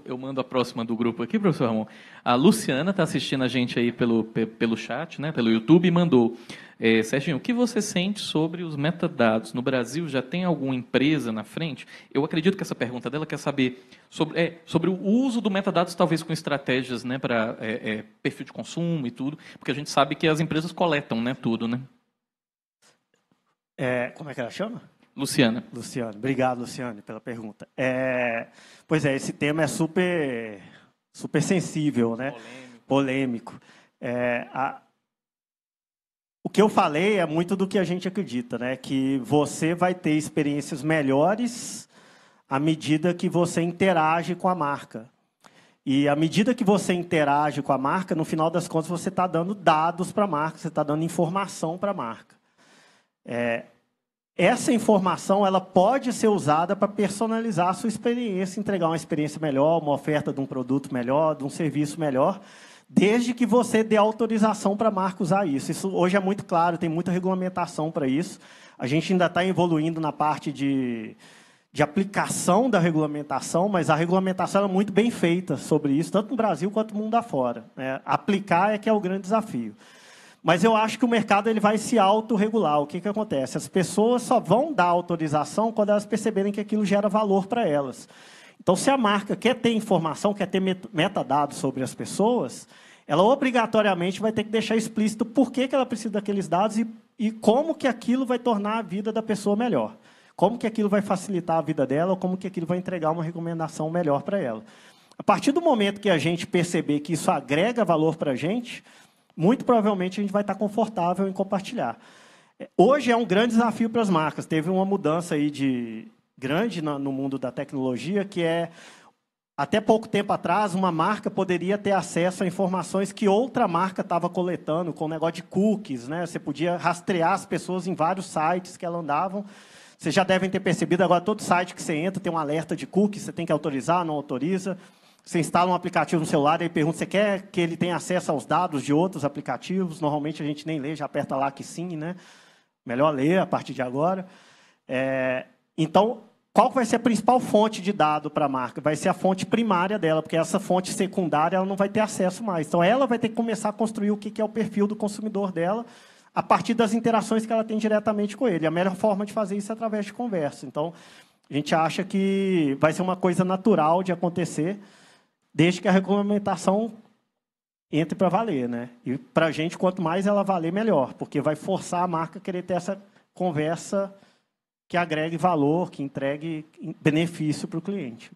eu mando a próxima do grupo aqui, professor Ramon. A Luciana está assistindo a gente aí pelo chat, né, pelo YouTube, e mandou. Serginho, o que você sente sobre os metadados? No Brasil, já tem alguma empresa na frente? Eu acredito que essa pergunta dela quer saber sobre o uso do metadados, talvez com estratégias, né, para perfil de consumo e tudo, porque a gente sabe que as empresas coletam, né, tudo. Né? Como é que ela chama? Luciana. Luciana. Obrigado, Luciane, pela pergunta. Pois é, esse tema é super sensível, né? Polêmico. O que eu falei é muito do que a gente acredita, né? Que você vai ter experiências melhores à medida que você interage com a marca. E à medida que você interage com a marca, no final das contas, você está dando dados para a marca, você está dando informação para a marca. Essa informação ela pode ser usada para personalizar a sua experiência, entregar uma experiência melhor, uma oferta de um produto melhor, de um serviço melhor, desde que você dê autorização para a marca usar isso. Isso hoje é muito claro, tem muita regulamentação para isso. A gente ainda está evoluindo na parte de aplicação da regulamentação, mas a regulamentação é muito bem feita sobre isso, tanto no Brasil quanto no mundo afora. Aplicar é que é o grande desafio. Mas eu acho que o mercado ele vai se autorregular. O que acontece? As pessoas só vão dar autorização quando elas perceberem que aquilo gera valor para elas. Então, se a marca quer ter informação, quer ter metadados sobre as pessoas, ela obrigatoriamente vai ter que deixar explícito por que ela precisa daqueles dados e como que aquilo vai tornar a vida da pessoa melhor. Como que aquilo vai facilitar a vida dela ou como que aquilo vai entregar uma recomendação melhor para ela. A partir do momento que a gente perceber que isso agrega valor para a gente, muito provavelmente a gente vai estar confortável em compartilhar. Hoje é um grande desafio para as marcas. Teve uma mudança aí grande no mundo da tecnologia, que até pouco tempo atrás, uma marca poderia ter acesso a informações que outra marca estava coletando, com o negócio de cookies. Né? Você podia rastrear as pessoas em vários sites que elas andavam. Vocês já devem ter percebido, agora todo site que você entra tem um alerta de cookies, você tem que autorizar, não autoriza. Você instala um aplicativo no celular e pergunta se quer que ele tenha acesso aos dados de outros aplicativos. Normalmente a gente nem lê, já aperta lá que sim, né? Melhor ler a partir de agora. Então, qual vai ser a principal fonte de dado para a marca? Vai ser a fonte primária dela, porque essa fonte secundária ela não vai ter acesso mais. Então, ela vai ter que começar a construir o que é o perfil do consumidor dela a partir das interações que ela tem diretamente com ele. A melhor forma de fazer isso é através de conversa. Então, a gente acha que vai ser uma coisa natural de acontecer, desde que a regulamentação entre para valer. Né? E, para a gente, quanto mais ela valer, melhor, porque vai forçar a marca a querer ter essa conversa que agregue valor, que entregue benefício para o cliente.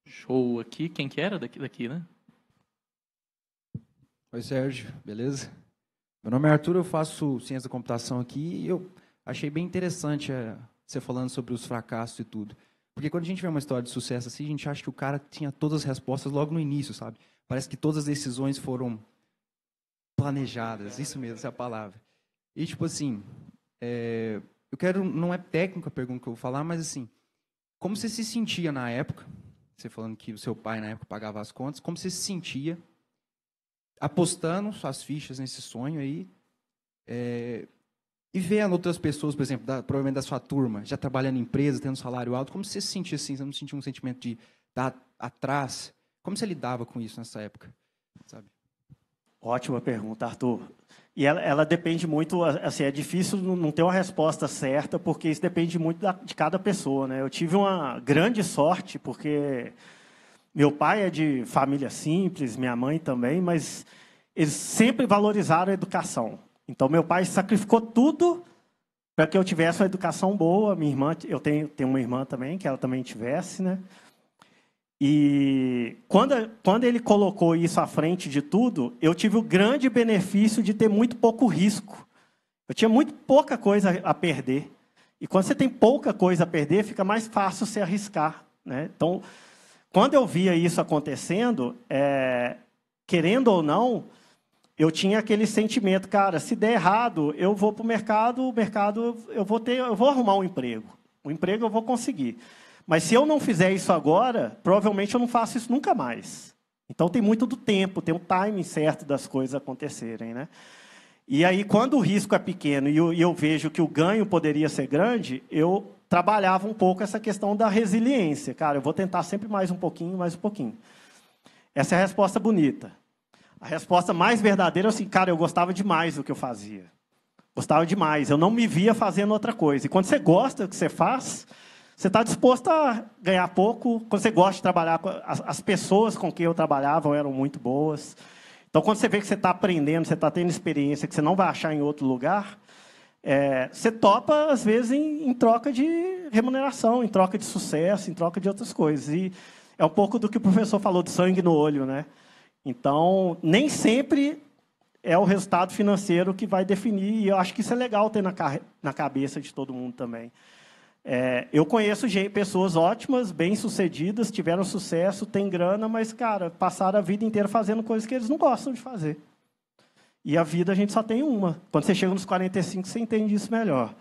Show aqui. Quem que era daqui, né? Oi, Sérgio. Beleza? Meu nome é Arthur, eu faço ciência da computação aqui e eu achei bem interessante você falando sobre os fracassos e tudo. Porque quando a gente vê uma história de sucesso assim, a gente acha que o cara tinha todas as respostas logo no início, sabe? Parece que todas as decisões foram planejadas, isso mesmo, essa é a palavra. E, tipo assim, eu quero, não é técnica a pergunta que eu vou falar, mas assim, como você se sentia na época, você falando que o seu pai na época pagava as contas, como você se sentia apostando suas fichas nesse sonho aí, e vendo outras pessoas, por exemplo, provavelmente da sua turma, já trabalhando em empresa, tendo um salário alto, como você se sentia assim? Você não sentia um sentimento de estar atrás? Como você lidava com isso nessa época? Sabe? Ótima pergunta, Arthur. E ela depende muito, assim, é difícil não ter uma resposta certa, porque isso depende muito de cada pessoa, né? Eu tive uma grande sorte, porque meu pai é de família simples, minha mãe também, mas eles sempre valorizaram a educação. Então, meu pai sacrificou tudo para que eu tivesse uma educação boa. Minha irmã, eu tenho uma irmã também, que ela também tivesse, né? E quando ele colocou isso à frente de tudo, eu tive o grande benefício de ter muito pouco risco. Eu tinha muito pouca coisa a perder. E quando você tem pouca coisa a perder, fica mais fácil se arriscar, né? Então, quando eu via isso acontecendo, querendo ou não, eu tinha aquele sentimento, cara, se der errado, eu vou para o mercado, eu vou arrumar um emprego. O emprego eu vou conseguir. Mas se eu não fizer isso agora, provavelmente eu não faço isso nunca mais. Então tem muito do tempo, tem um timing certo das coisas acontecerem, né? E aí, quando o risco é pequeno e eu vejo que o ganho poderia ser grande, eu trabalhava um pouco essa questão da resiliência. Cara, eu vou tentar sempre mais um pouquinho, mais um pouquinho. Essa é a resposta bonita. A resposta mais verdadeira é assim, cara, eu gostava demais do que eu fazia. Gostava demais. Eu não me via fazendo outra coisa. E quando você gosta do que você faz, você está disposto a ganhar pouco. Quando você gosta de trabalhar, as pessoas com quem eu trabalhava eram muito boas. Então, quando você vê que você está aprendendo, você está tendo experiência que você não vai achar em outro lugar, você topa, às vezes, em troca de remuneração, em troca de sucesso, em troca de outras coisas. E é um pouco do que o professor falou, de sangue no olho, né? Então, nem sempre é o resultado financeiro que vai definir, e eu acho que isso é legal ter na cabeça de todo mundo também. Eu conheço pessoas ótimas, bem-sucedidas, tiveram sucesso, têm grana, mas, cara, passaram a vida inteira fazendo coisas que eles não gostam de fazer. E a vida a gente só tem uma. Quando você chega nos 45, você entende isso melhor.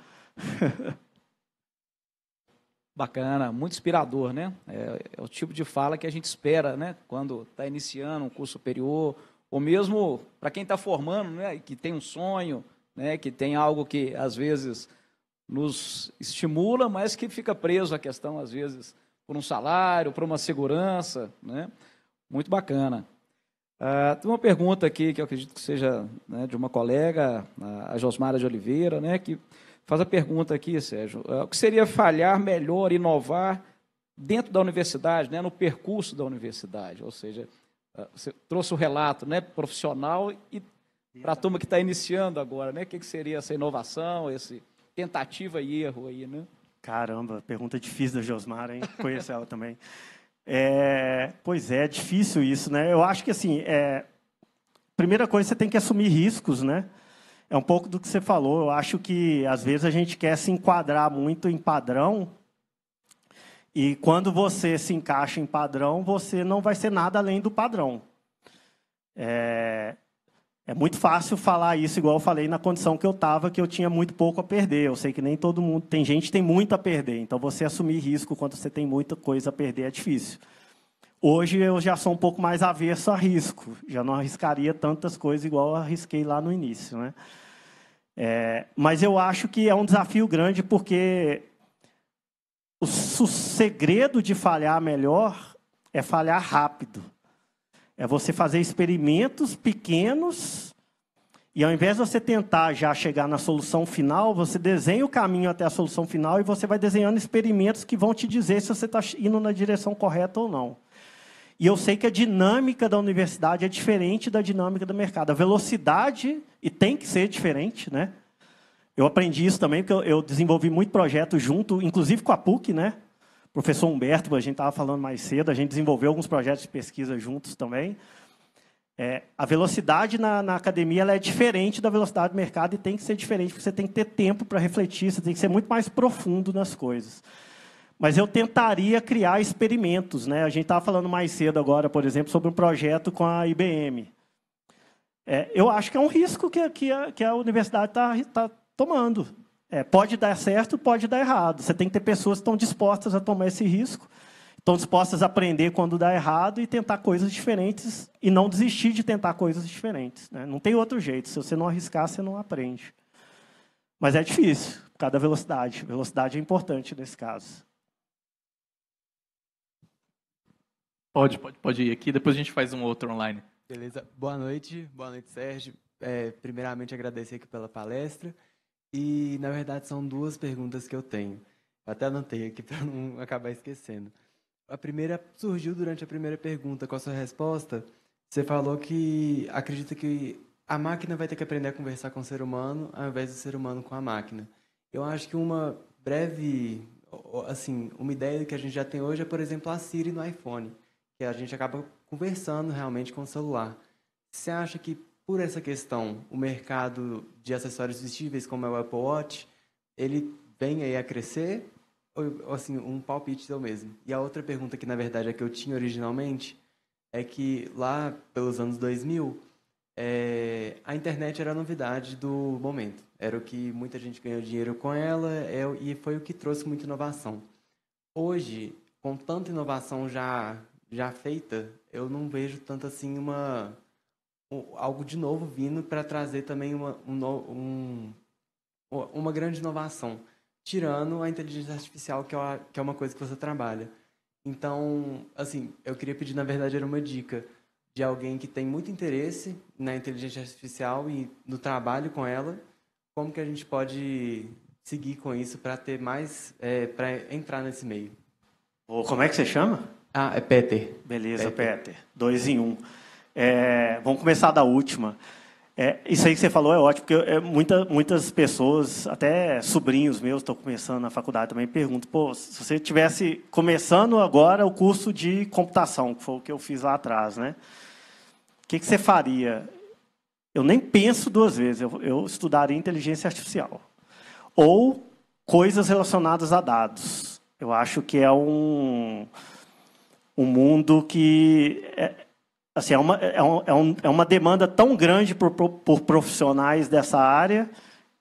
Bacana, muito inspirador, né? É o tipo de fala que a gente espera, né? Quando está iniciando um curso superior, ou mesmo para quem está formando, né? Que tem um sonho, né? Que tem algo que, às vezes, nos estimula, mas que fica preso à questão, às vezes, por um salário, por uma segurança, né? Muito bacana. Tem uma pergunta aqui, que eu acredito que seja, né, de uma colega, a Josmara de Oliveira, né? Que faz a pergunta aqui, Sérgio, o que seria falhar melhor, inovar dentro da universidade, né, no percurso da universidade? Ou seja, você trouxe o relato, né, profissional e para a turma que está iniciando agora, né, o que seria essa inovação, esse tentativa e erro aí, né? Caramba, pergunta difícil da Josmara, hein? Conheço ela também. Pois é difícil isso, né? Eu acho que, assim, primeira coisa, você tem que assumir riscos, né? É um pouco do que você falou. Eu acho que, às vezes, a gente quer se enquadrar muito em padrão, e quando você se encaixa em padrão, você não vai ser nada além do padrão. É muito fácil falar isso, igual eu falei na condição que eu estava, que eu tinha muito pouco a perder. Eu sei que nem todo mundo... Tem gente que tem muito a perder. Então, você assumir risco quando você tem muita coisa a perder é difícil. Hoje, eu já sou um pouco mais avesso a risco. Já não arriscaria tantas coisas igual eu arrisquei lá no início, né? Mas eu acho que é um desafio grande, porque o segredo de falhar melhor é falhar rápido. É você fazer experimentos pequenos e, ao invés de você tentar já chegar na solução final, você desenha o caminho até a solução final e você vai desenhando experimentos que vão te dizer se você está indo na direção correta ou não. E eu sei que a dinâmica da universidade é diferente da dinâmica do mercado. A velocidade, e tem que ser diferente, né? Eu aprendi isso também, porque eu desenvolvi muito projeto junto, inclusive com a PUC, né? O professor Humberto, a gente estava falando mais cedo, a gente desenvolveu alguns projetos de pesquisa juntos também. A velocidade na academia ela é diferente da velocidade do mercado e tem que ser diferente, porque você tem que ter tempo para refletir, você tem que ser muito mais profundo nas coisas. Mas eu tentaria criar experimentos, né? A gente estava falando mais cedo agora, por exemplo, sobre um projeto com a IBM. Eu acho que é um risco que a universidade está tomando. Pode dar certo, pode dar errado. Você tem que ter pessoas que estão dispostas a tomar esse risco, estão dispostas a aprender quando dá errado e tentar coisas diferentes e não desistir de tentar coisas diferentes, né? Não tem outro jeito. Se você não arriscar, você não aprende. Mas é difícil, por causa da velocidade. Velocidade é importante nesse caso. Pode ir aqui, depois a gente faz um outro online. Beleza. Boa noite, Sérgio. Primeiramente, agradecer aqui pela palestra. E, na verdade, são duas perguntas que eu tenho. Eu até anotei aqui para não acabar esquecendo. A primeira surgiu durante a primeira pergunta. Com a sua resposta, você falou que acredita que a máquina vai ter que aprender a conversar com o ser humano ao invés do ser humano com a máquina. Eu acho que uma breve, assim, uma ideia que a gente já tem hoje é, por exemplo, a Siri no iPhone, que a gente acaba conversando realmente com o celular. Você acha que, por essa questão, o mercado de acessórios vestíveis, como é o Apple Watch, ele vem aí a crescer? Ou, assim, um palpite seu mesmo? E a outra pergunta, que na verdade é que eu tinha originalmente, é que lá pelos anos 2000, a internet era a novidade do momento. Era o que muita gente ganhou dinheiro com ela e foi o que trouxe muita inovação. Hoje, com tanta inovação já feita, eu não vejo tanto assim algo de novo vindo para trazer também uma grande inovação, tirando a inteligência artificial, que é uma coisa que você trabalha. Então, assim, eu queria pedir, na verdade, era uma dica de alguém que tem muito interesse na inteligência artificial e no trabalho com ela, como que a gente pode seguir com isso para ter mais, para entrar nesse meio. Como é que você chama? É Peter. Beleza, Peter. 2 em 1. Vamos começar da última. Isso aí que você falou é ótimo, porque muitas pessoas, até sobrinhos meus, estão começando na faculdade também, perguntam, se você estivesse começando agora o curso de computação, que foi o que eu fiz lá atrás, né? O que você faria? Eu nem penso 2 vezes, eu estudaria inteligência artificial. Ou coisas relacionadas a dados. Eu acho que é um mundo que assim, é uma demanda tão grande por profissionais dessa área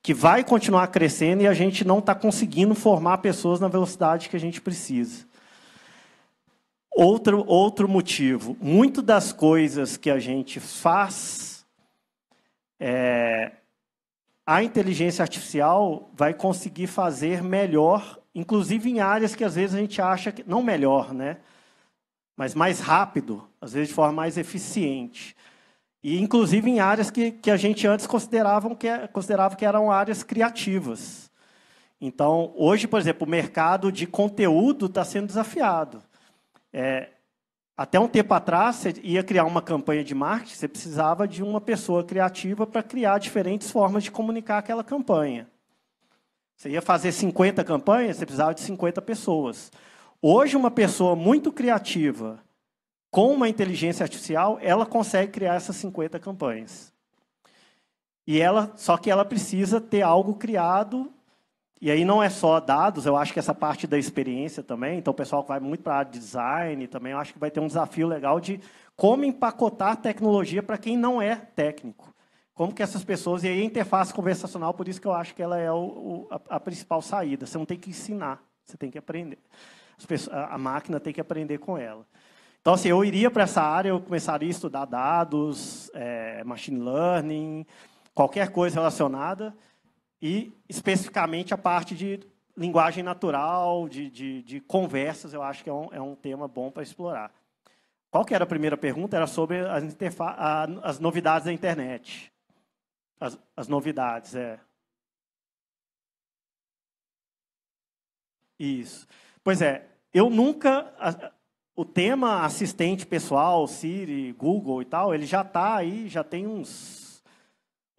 que vai continuar crescendo e a gente não está conseguindo formar pessoas na velocidade que a gente precisa. Outro motivo, muito das coisas que a gente faz, a inteligência artificial vai conseguir fazer melhor, inclusive em áreas que às vezes a gente acha que não melhor, né? Mas mais rápido, às vezes de forma mais eficiente. E, inclusive, em áreas que a gente antes considerava que eram áreas criativas. Então, hoje, por exemplo, o mercado de conteúdo está sendo desafiado. Até um tempo atrás, você ia criar uma campanha de marketing, você precisava de uma pessoa criativa para criar diferentes formas de comunicar aquela campanha. Você ia fazer 50 campanhas, você precisava de 50 pessoas. Hoje, uma pessoa muito criativa, com uma inteligência artificial, ela consegue criar essas 50 campanhas. Só que ela precisa ter algo criado, e aí não é só dados, eu acho que essa parte da experiência também, então o pessoal que vai muito para a área de design também, eu acho que vai ter um desafio legal de como empacotar tecnologia para quem não é técnico. Como que essas pessoas... E aí a interface conversacional, por isso que eu acho que ela é a principal saída. Você não tem que ensinar, você tem que aprender. A máquina tem que aprender com ela. Então, assim, eu iria para essa área, eu começaria a estudar dados, machine learning, qualquer coisa relacionada, e especificamente a parte de linguagem natural, de conversas, eu acho que é um tema bom para explorar. Qual que era a primeira pergunta? Era sobre as novidades da internet. As novidades, Isso. Pois eu nunca... O tema assistente pessoal, Siri, Google e tal, ele já está aí, já tem um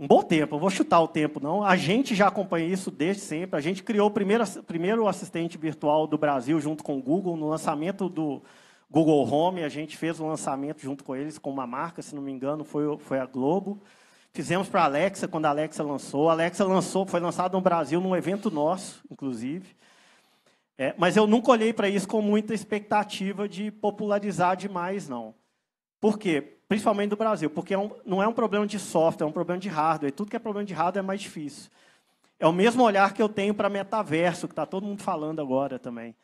bom tempo. Eu vou chutar o tempo, não. A gente já acompanha isso desde sempre. A gente criou o primeiro assistente virtual do Brasil junto com o Google. No lançamento do Google Home, a gente fez um lançamento junto com eles, com uma marca, se não me engano, foi a Globo. Fizemos para a Alexa, quando a Alexa lançou. A Alexa foi lançado no Brasil num evento nosso, inclusive. Mas eu nunca olhei para isso com muita expectativa de popularizar demais, não. Por quê? Principalmente no Brasil, porque não é um problema de software, é um problema de hardware. Tudo que é problema de hardware é mais difícil. É o mesmo olhar que eu tenho para metaverso, que está todo mundo falando agora também.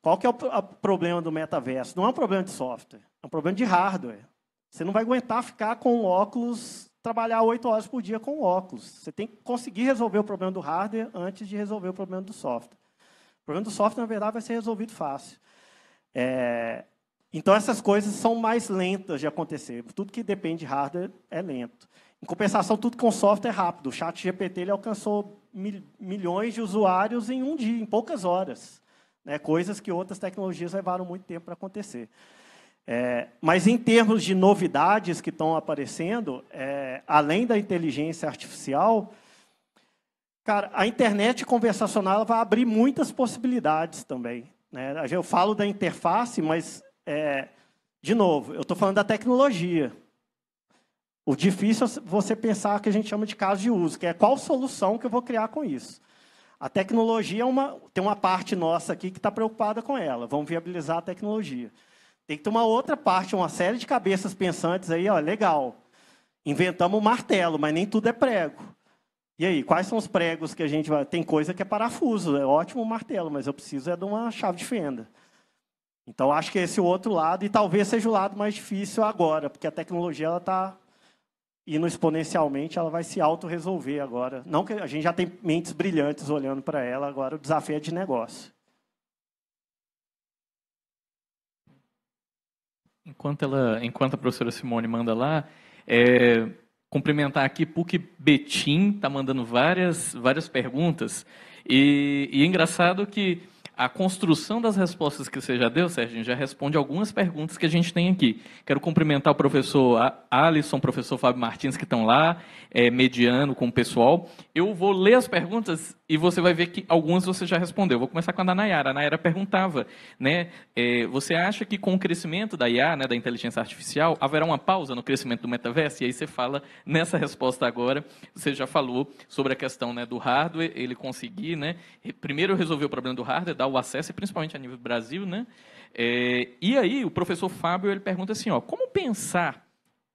Qual que é o problema do metaverso? Não é um problema de software, é um problema de hardware. Você não vai aguentar ficar com óculos, trabalhar 8 horas por dia com óculos. Você tem que conseguir resolver o problema do hardware antes de resolver o problema do software. O problema do software, na verdade, vai ser resolvido fácil. Então, essas coisas são mais lentas de acontecer. Tudo que depende de hardware é lento. Em compensação, tudo com software é rápido. O ChatGPT ele alcançou milhões de usuários em um dia, em poucas horas. Coisas que outras tecnologias levaram muito tempo para acontecer. Mas, em termos de novidades que estão aparecendo, além da inteligência artificial, cara, a internet conversacional ela vai abrir muitas possibilidades também. Eu falo da interface, mas, de novo, eu estou falando da tecnologia. O difícil é você pensar o que a gente chama de caso de uso, que é qual solução que eu vou criar com isso. A tecnologia tem uma parte nossa aqui que está preocupada com ela. Vamos viabilizar a tecnologia. Tem que ter uma outra parte, uma série de cabeças pensantes aí, legal. Inventamos um martelo, mas nem tudo é prego. E aí, quais são os pregos que a gente vai... Tem coisa que é parafuso, é ótimo o martelo, mas eu preciso de uma chave de fenda. Então, acho que esse é o outro lado, e talvez seja o lado mais difícil agora, porque a tecnologia está indo exponencialmente, ela vai se autorresolver agora. Não que a gente já tem mentes brilhantes olhando para ela, agora o desafio é de negócio. Enquanto a professora Simone manda lá, cumprimentar aqui PUC Betim, está mandando várias perguntas. E é engraçado que a construção das respostas que você já deu, Sérgio, já responde algumas perguntas que a gente tem aqui. Quero cumprimentar o professor Alisson, o professor Fábio Martins, que estão lá, mediando com o pessoal. Eu vou ler as perguntas e você vai ver que algumas você já respondeu. Vou começar com a da Nayara. A Nayara perguntava, você acha que com o crescimento da IA, da inteligência artificial, haverá uma pausa no crescimento do metaverso? E aí você fala, nessa resposta agora, você já falou sobre a questão do hardware, ele conseguir, primeiro resolver o problema do hardware, dar o acesso, e principalmente a nível do Brasil. E aí o professor Fábio ele pergunta assim, como pensar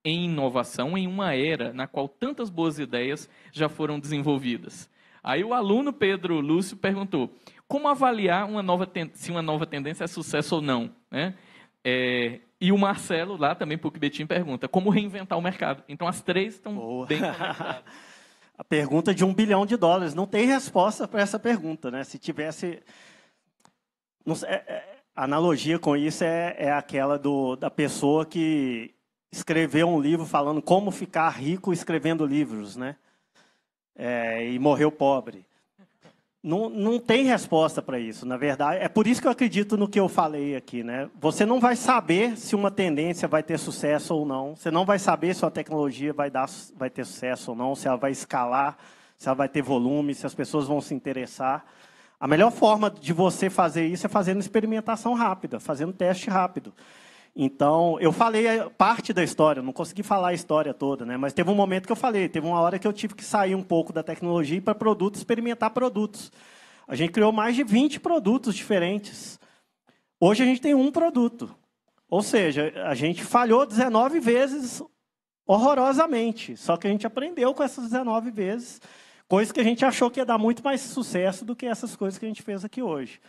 em inovação em uma era na qual tantas boas ideias já foram desenvolvidas? Aí o aluno Pedro Lúcio perguntou, como avaliar se uma nova tendência é sucesso ou não? E o Marcelo, lá também, PUC Betim, pergunta, como reinventar o mercado? Então, as três estão bem conectadas. A pergunta de $1 bilhão. Não tem resposta para essa pergunta. Se tivesse... A analogia com isso é aquela da pessoa que escreveu um livro falando como ficar rico escrevendo livros, e morreu pobre. Não tem resposta para isso, na verdade. É por isso que eu acredito no que eu falei aqui. Você não vai saber se uma tendência vai ter sucesso ou não. Você não vai saber se a tecnologia vai ter sucesso ou não, se ela vai escalar, se ela vai ter volume, se as pessoas vão se interessar. A melhor forma de você fazer isso é fazendo experimentação rápida, fazendo teste rápido. Então, eu falei parte da história, não consegui falar a história toda, mas teve um momento que eu falei, teve uma hora que eu tive que sair um pouco da tecnologia e para produtos, experimentar produtos. A gente criou mais de 20 produtos diferentes. Hoje a gente tem um produto. Ou seja, a gente falhou 19 vezes horrorosamente, só que a gente aprendeu com essas 19 vezes, coisas que a gente achou que ia dar muito mais sucesso do que essas coisas que a gente fez aqui hoje.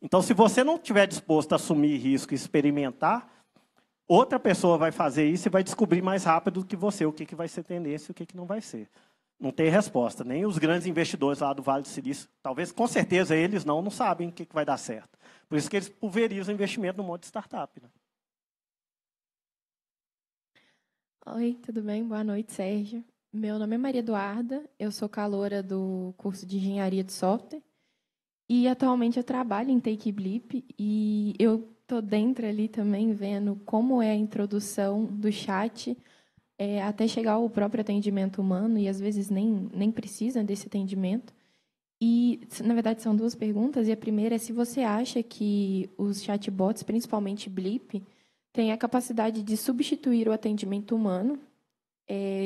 Então, se você não estiver disposto a assumir risco e experimentar, outra pessoa vai fazer isso e vai descobrir mais rápido do que você o que vai ser tendência e o que não vai ser. Não tem resposta. Nem os grandes investidores lá do Vale do Silício, talvez, com certeza, eles não sabem o que vai dar certo. Por isso que eles pulverizam o investimento no monte de startup. Oi, tudo bem? Boa noite, Sérgio. Meu nome é Maria Eduarda, eu sou caloura do curso de Engenharia de Software e atualmente eu trabalho em Take Blip e eu estou dentro ali também vendo como é a introdução do chat até chegar ao próprio atendimento humano e às vezes nem precisa desse atendimento. E, na verdade, são duas perguntas. E a primeira é se você acha que os chatbots, principalmente Blip, têm a capacidade de substituir o atendimento humano,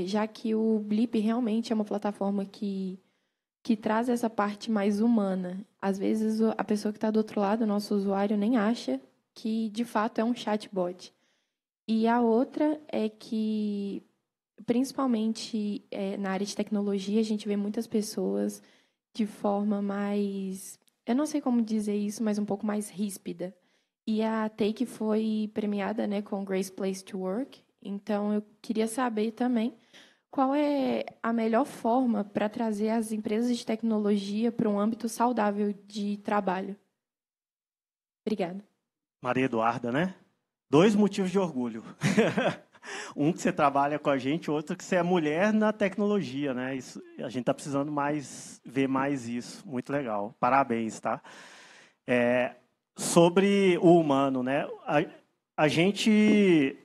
já que o Blip realmente é uma plataforma que que traz essa parte mais humana. Às vezes, a pessoa que está do outro lado, o nosso usuário, nem acha que, de fato, é um chatbot. E a outra é que, principalmente na área de tecnologia, a gente vê muitas pessoas de forma mais... Eu não sei como dizer isso, mas um pouco mais ríspida. E a Take foi premiada, né, com Great Place to Work. Então, eu queria saber também qual é a melhor forma para trazer as empresas de tecnologia para um âmbito saudável de trabalho. Obrigada. Maria Eduarda, né? 2 motivos de orgulho. Um que você trabalha com a gente, outro que você é mulher na tecnologia, né? Isso, a gente está precisando ver mais isso. Muito legal. Parabéns, tá? Sobre o humano, né? A gente...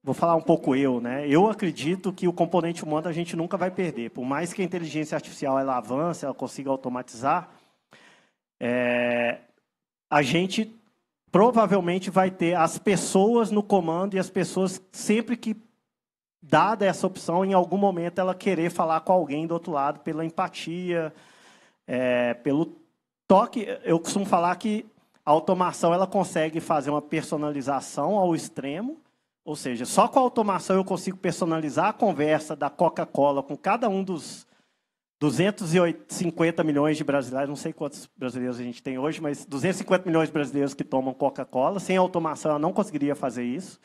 Vou falar um pouco né? Eu acredito que o componente humano a gente nunca vai perder. Por mais que a inteligência artificial ela avance, ela consiga automatizar, a gente provavelmente vai ter as pessoas no comando e as pessoas, sempre que, dada essa opção, em algum momento ela querer falar com alguém do outro lado, pela empatia, pelo toque. Eu costumo falar que a automação ela consegue fazer uma personalização ao extremo, ou seja, só com a automação eu consigo personalizar a conversa da Coca-Cola com cada um dos 250 milhões de brasileiros, não sei quantos brasileiros a gente tem hoje, mas 250 milhões de brasileiros que tomam Coca-Cola. Sem automação, ela não conseguiria fazer isso.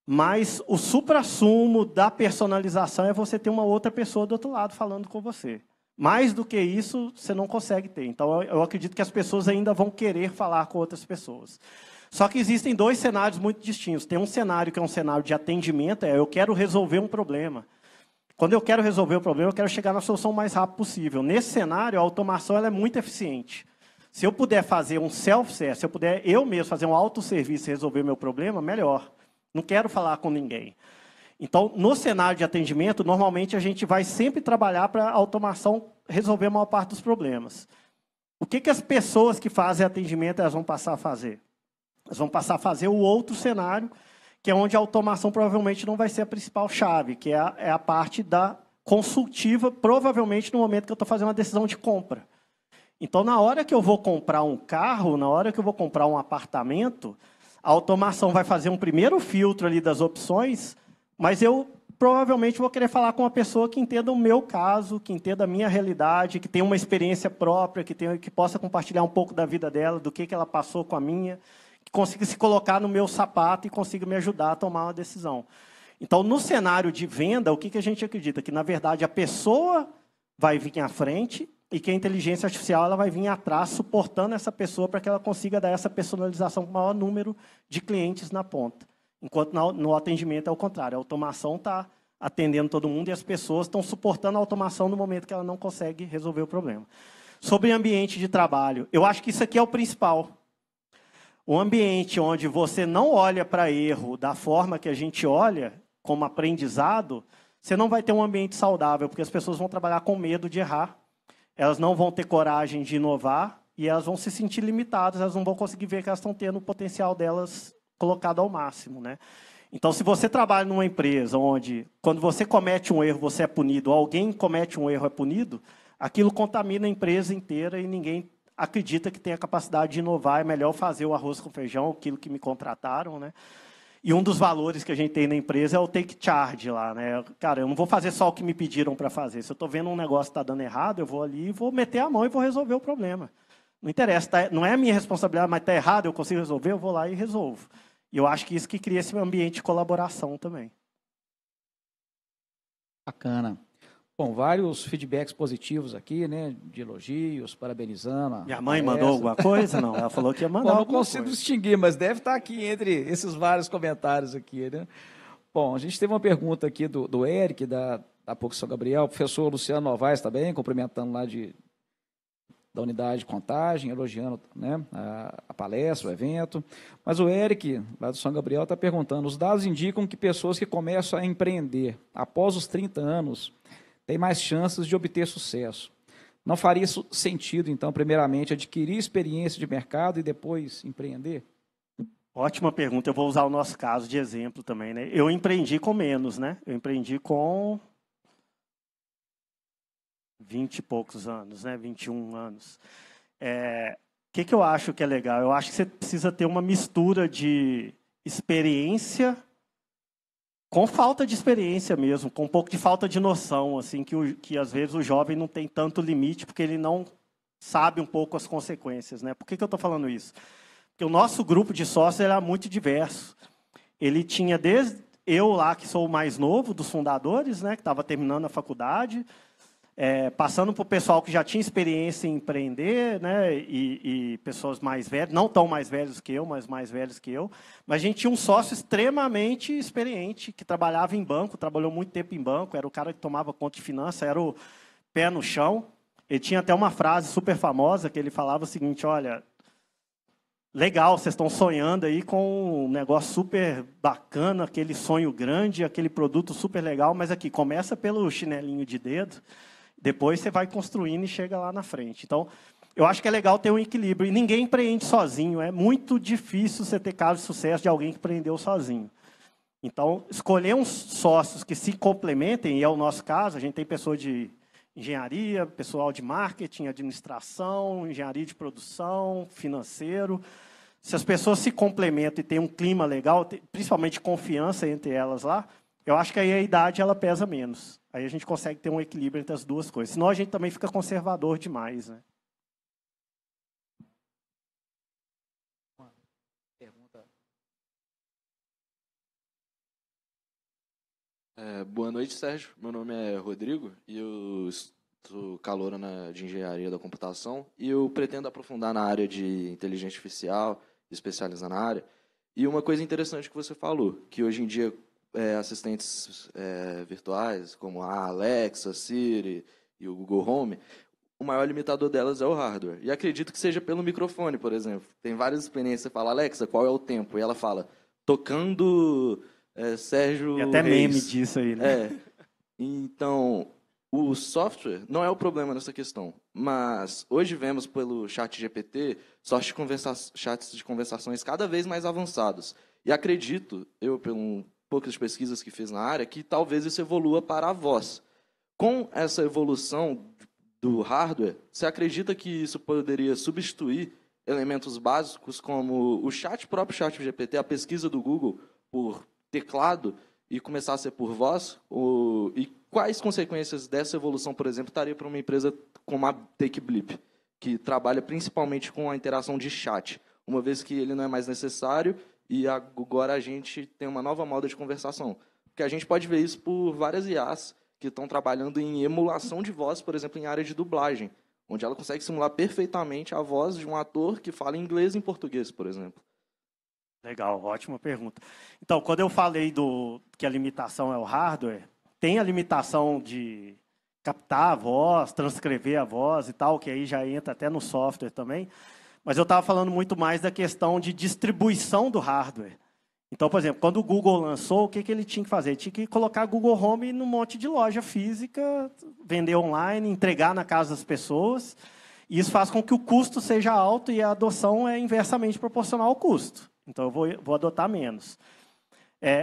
Mas o suprassumo da personalização é você ter uma outra pessoa do outro lado falando com você. Mais do que isso, você não consegue ter. Então, eu acredito que as pessoas ainda vão querer falar com outras pessoas. Só que existem 2 cenários muito distintos. Tem um cenário que é um cenário de atendimento, eu quero resolver um problema. Quando eu quero resolver o problema, eu quero chegar na solução o mais rápido possível. Nesse cenário, a automação ela é muito eficiente. Se eu puder fazer um self-service, se eu puder eu mesmo fazer um autosserviço e resolver meu problema, melhor. Não quero falar com ninguém. Então, no cenário de atendimento, normalmente a gente vai sempre trabalhar para a automação resolver a maior parte dos problemas. O que as pessoas que fazem atendimento elas vão passar a fazer? Elas vão passar a fazer o outro cenário, que é onde a automação provavelmente não vai ser a principal chave, que é a parte da consultiva, provavelmente no momento que eu estou fazendo uma decisão de compra. Então, na hora que eu vou comprar um carro, na hora que eu vou comprar um apartamento, a automação vai fazer um primeiro filtro ali das opções, mas eu provavelmente vou querer falar com uma pessoa que entenda o meu caso, que entenda a minha realidade, que tenha uma experiência própria, que possa compartilhar um pouco da vida dela, do que ela passou com a minha, que consiga se colocar no meu sapato e consiga me ajudar a tomar uma decisão. Então, no cenário de venda, o que a gente acredita? Que, na verdade, a pessoa vai vir à frente e que a inteligência artificial ela vai vir atrás, suportando essa pessoa para que ela consiga dar essa personalização para o maior número de clientes na ponta. Enquanto no atendimento é o contrário. A automação está atendendo todo mundo e as pessoas estão suportando a automação no momento que ela não consegue resolver o problema. Sobre ambiente de trabalho, eu acho que isso aqui é o principal. Um ambiente onde você não olha para erro da forma que a gente olha, como aprendizado, você não vai ter um ambiente saudável, porque as pessoas vão trabalhar com medo de errar, elas não vão ter coragem de inovar e elas vão se sentir limitadas, elas não vão conseguir ver que elas estão tendo o potencial delas colocado ao máximo, né? Então, se você trabalha numa empresa onde, quando você comete um erro, você é punido, ou alguém comete um erro, é punido, aquilo contamina a empresa inteira e ninguém acredita que tem a capacidade de inovar, é melhor fazer o arroz com feijão, aquilo que me contrataram, né? E um dos valores que a gente tem na empresa é o take charge lá, né? Cara, eu não vou fazer só o que me pediram para fazer. Se eu estou vendo um negócio que está dando errado, eu vou ali e vou meter a mão e vou resolver o problema. Não interessa, não é a minha responsabilidade, mas está errado, eu consigo resolver, eu vou lá e resolvo. E eu acho que isso que cria esse ambiente de colaboração também. Bacana. Bom, vários feedbacks positivos aqui, né? De elogios, parabenizando. Minha mãe mandou alguma coisa? Não, ela falou que ia mandar. Bom, não consigo distinguir, mas deve estar aqui entre esses vários comentários aqui, né? Bom, a gente teve uma pergunta aqui do Eric, da PUC São Gabriel, o professor Luciano Novaes também, cumprimentando lá da unidade de contagem, elogiando, né, a palestra, o evento. Mas o Eric, lá do São Gabriel, está perguntando, os dados indicam que pessoas que começam a empreender após os 30 anos têm mais chances de obter sucesso. Não faria sentido, então, primeiramente, adquirir experiência de mercado e depois empreender? Ótima pergunta. Eu vou usar o nosso caso de exemplo também, né? Eu empreendi com menos, né? Eu empreendi com 20 e poucos anos, né? 21 anos. O que eu acho que é legal? Eu acho que você precisa ter uma mistura de experiência com falta de experiência mesmo, com um pouco de falta de noção, assim, que às vezes o jovem não tem tanto limite, porque ele não sabe um pouco as consequências, né? Por que eu estou falando isso? Porque o nosso grupo de sócios era muito diverso. Ele tinha desde eu lá, que sou o mais novo dos fundadores, né, que estava terminando a faculdade, passando por pessoal que já tinha experiência em empreender, né, e pessoas mais velhas, não tão mais velhos que eu, mas mais velhos que eu. Mas a gente tinha um sócio extremamente experiente, que trabalhava em banco, trabalhou muito tempo em banco, era o cara que tomava conta de finanças, era o pé no chão. Ele tinha até uma frase super famosa, que ele falava o seguinte: olha, legal, vocês estão sonhando aí com um negócio super bacana, aquele sonho grande, aquele produto super legal, mas aqui, começa pelo chinelinho de dedo, depois você vai construindo e chega lá na frente. Então, eu acho que é legal ter um equilíbrio. E ninguém empreende sozinho. É muito difícil você ter caso de sucesso de alguém que empreendeu sozinho. Então, escolher uns sócios que se complementem, e é o nosso caso, a gente tem pessoas de engenharia, pessoal de marketing, administração, engenharia de produção, financeiro. Se as pessoas se complementam e tem um clima legal, principalmente confiança entre elas lá, eu acho que aí a idade ela pesa menos. Aí a gente consegue ter um equilíbrio entre as duas coisas. Senão a gente também fica conservador demais, né? Boa noite, Sérgio. Meu nome é Rodrigo e eu sou calouro de engenharia da computação e eu pretendo aprofundar na área de inteligência artificial, especializar na área. E uma coisa interessante que você falou, que hoje em dia assistentes virtuais, como a Alexa, Siri e o Google Home, o maior limitador delas é o hardware. E acredito que seja pelo microfone, por exemplo. Tem várias experiências, você fala, Alexa, qual é o tempo? E ela fala, tocando Sérgio E até Reis. meme disso aí, né? Então, o software não é o problema nessa questão. Mas hoje vemos pelo chat GPT chats de conversações cada vez mais avançados. E acredito, eu, por poucas pesquisas que fiz na área, que talvez isso evolua para a voz. Com essa evolução do hardware, você acredita que isso poderia substituir elementos básicos como o próprio chat GPT, a pesquisa do Google por teclado e começar a ser por voz? E quais consequências dessa evolução, por exemplo, estaria para uma empresa como a TakeBlip, que trabalha principalmente com a interação de chat, uma vez que ele não é mais necessário e agora a gente tem uma nova moda de conversação? Porque a gente pode ver isso por várias IAs que estão trabalhando em emulação de voz, por exemplo, em área de dublagem, onde ela consegue simular perfeitamente a voz de um ator que fala inglês e em português, por exemplo. Legal, ótima pergunta. Então, quando eu falei que a limitação é o hardware, tem a limitação de captar a voz, transcrever a voz e tal, que aí já entra até no software também, mas eu estava falando muito mais da questão de distribuição do hardware. Então, por exemplo, quando o Google lançou, o que ele tinha que fazer? Ele tinha que colocar Google Home num monte de loja física, vender online, entregar na casa das pessoas, e isso faz com que o custo seja alto e a adoção é inversamente proporcional ao custo. Então, eu vou adotar menos.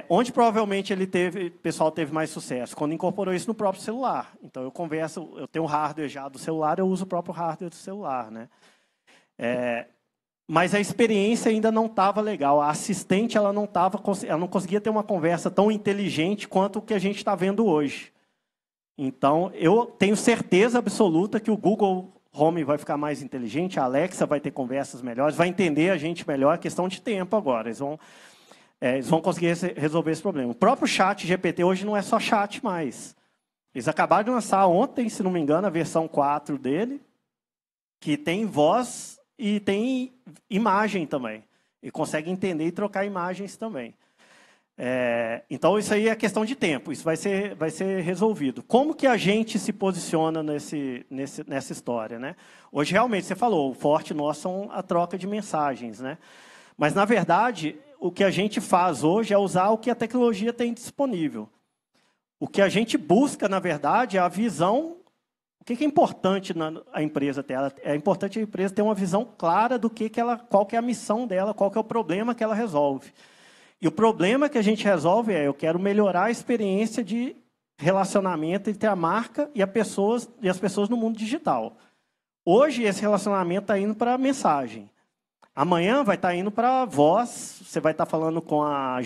Onde provavelmente o pessoal teve mais sucesso? Quando incorporou isso no próprio celular. Então, eu tenho um hardware já do celular, eu uso o próprio hardware do celular, né? Mas a experiência ainda não estava legal. A assistente ela não conseguia ter uma conversa tão inteligente quanto o que a gente está vendo hoje. Então, eu tenho certeza absoluta que o Google Home vai ficar mais inteligente, a Alexa vai ter conversas melhores, vai entender a gente melhor, é questão de tempo agora. Eles vão conseguir resolver esse problema. O próprio chat GPT hoje não é só chat mais. Eles acabaram de lançar ontem, se não me engano, a versão 4 dele, que tem voz e tem imagem também. E consegue entender e trocar imagens também. Então, isso aí é questão de tempo. Isso vai ser resolvido. Como que a gente se posiciona nessa história, né? Hoje, realmente, você falou, o forte nosso é a troca de mensagens, né? Mas, na verdade, o que a gente faz hoje é usar o que a tecnologia tem disponível. O que a gente busca, na verdade, é a visão. O que é importante a empresa ter? É importante a empresa ter uma visão clara do qual que é a missão dela, qual que é o problema que ela resolve. E o problema que a gente resolve eu quero melhorar a experiência de relacionamento entre a marca e as pessoas no mundo digital. Hoje, esse relacionamento está indo para mensagem. Amanhã vai estar indo para voz, você vai estar falando com a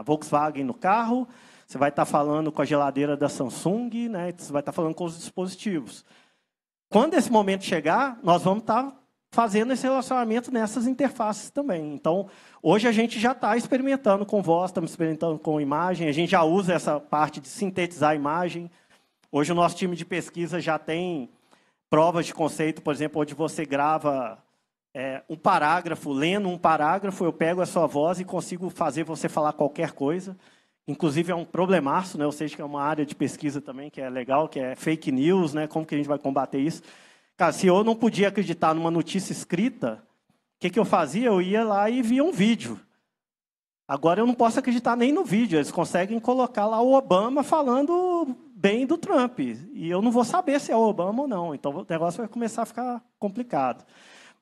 Volkswagen no carro, você vai estar falando com a geladeira da Samsung, né? Você vai estar falando com os dispositivos. Quando esse momento chegar, nós vamos estar fazendo esse relacionamento nessas interfaces também. Então, hoje a gente já está experimentando com voz, estamos experimentando com imagem, a gente já usa essa parte de sintetizar a imagem. Hoje o nosso time de pesquisa já tem provas de conceito, por exemplo, onde você grava um parágrafo, lendo um parágrafo, eu pego a sua voz e consigo fazer você falar qualquer coisa. Inclusive, é um problemaço, né? Ou seja, que é uma área de pesquisa também que é legal, que é fake news, né? Como que a gente vai combater isso? Cara, se eu não podia acreditar numa notícia escrita, o que eu fazia? Eu ia lá e via um vídeo. Agora, eu não posso acreditar nem no vídeo. Eles conseguem colocar lá o Obama falando bem do Trump. E eu não vou saber se é o Obama ou não. Então, o negócio vai começar a ficar complicado.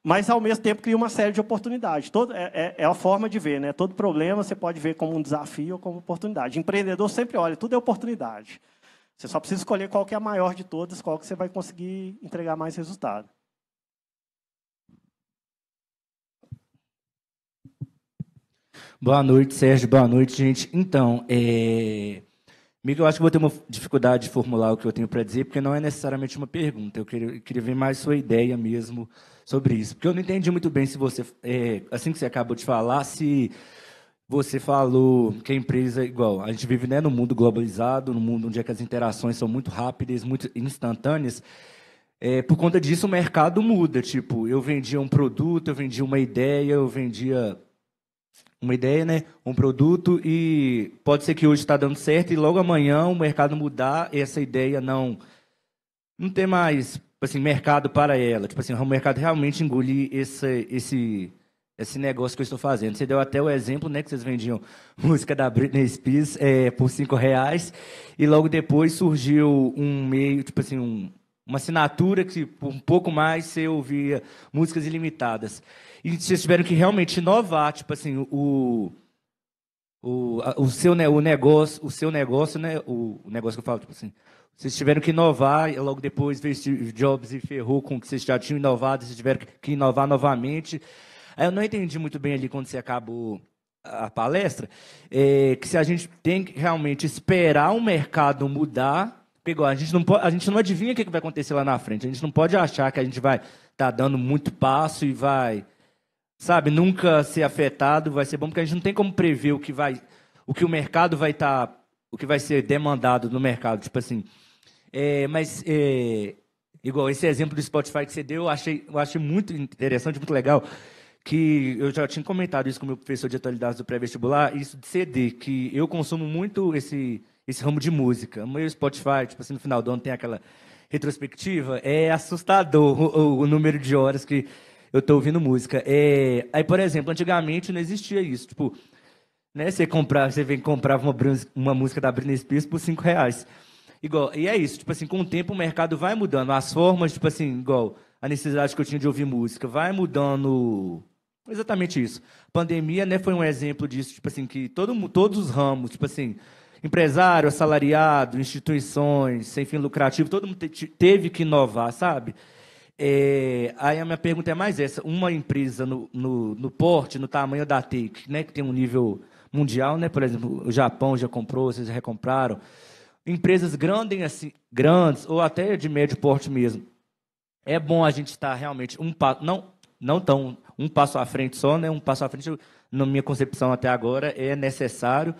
Mas, ao mesmo tempo, cria uma série de oportunidades. É a forma de ver, né? Todo problema você pode ver como um desafio ou como oportunidade. Empreendedor sempre olha, tudo é oportunidade. Você só precisa escolher qual que é a maior de todas, qual que você vai conseguir entregar mais resultado. Boa noite, Sérgio. Boa noite, gente. Então, Miguel, eu acho que vou ter uma dificuldade de formular o que eu tenho para dizer, porque não é necessariamente uma pergunta. Eu queria ver mais sua ideia mesmo sobre isso. Porque eu não entendi muito bem se você, assim que você acabou de falar, se você falou que a empresa, igual, a gente vive, né, no mundo globalizado, no mundo onde as interações são muito rápidas, muito instantâneas. Por conta disso, o mercado muda. Tipo, eu vendia um produto, eu vendia uma ideia, né, um produto, e pode ser que hoje está dando certo e logo amanhã o mercado mudar, essa ideia não ter mais, tipo assim, mercado para ela. Tipo assim, o mercado realmente engolir esse negócio que eu estou fazendo. Você deu até o exemplo, né, que vocês vendiam música da Britney Spears por R$5, e logo depois surgiu um meio, tipo assim, uma assinatura que por um pouco mais você ouvia músicas ilimitadas. E vocês tiveram que realmente inovar, tipo assim, o seu negócio, né? O negócio que eu falo, tipo assim, vocês tiveram que inovar, e logo depois veio Steve Jobs e ferrou com o que vocês já tinham inovado, vocês tiveram que inovar novamente. Aí eu não entendi muito bem ali quando você acabou a palestra, que se a gente tem que realmente esperar o mercado mudar, a gente não adivinha o que vai acontecer lá na frente, a gente não pode achar que a gente vai estar dando muito passo e vai, sabe, nunca ser afetado, vai ser bom, porque a gente não tem como prever o que o mercado vai estar, o que vai ser demandado no mercado, tipo assim. Igual esse exemplo do Spotify que você deu, eu achei muito interessante, muito legal, que eu já tinha comentado isso com o meu professor de atualidades do pré-vestibular, isso de CD, que eu consumo muito esse ramo de música. O meu Spotify, tipo assim, no final do ano tem aquela retrospectiva, é assustador o número de horas que eu estou ouvindo música. Aí, por exemplo, antigamente não existia isso. Tipo, né, você comprava uma música da Britney Spears por R$5. Igual, e é isso, tipo assim, com o tempo o mercado vai mudando. As formas, tipo assim, igual a necessidade que eu tinha de ouvir música, vai mudando. Exatamente isso. A pandemia, né, foi um exemplo disso, tipo assim, que todos os ramos, tipo assim, empresário, assalariado, instituições, sem fim lucrativo, todo mundo teve que inovar, sabe? Aí a minha pergunta é mais essa. Uma empresa no porte, no tamanho da Take, né, que tem um nível mundial, né, por exemplo, o Japão já comprou, vocês já recompraram. Empresas grandes, ou até de médio porte mesmo. É bom a gente estar realmente não tão um passo à frente só, né? Um passo à frente, na minha concepção até agora, é necessário,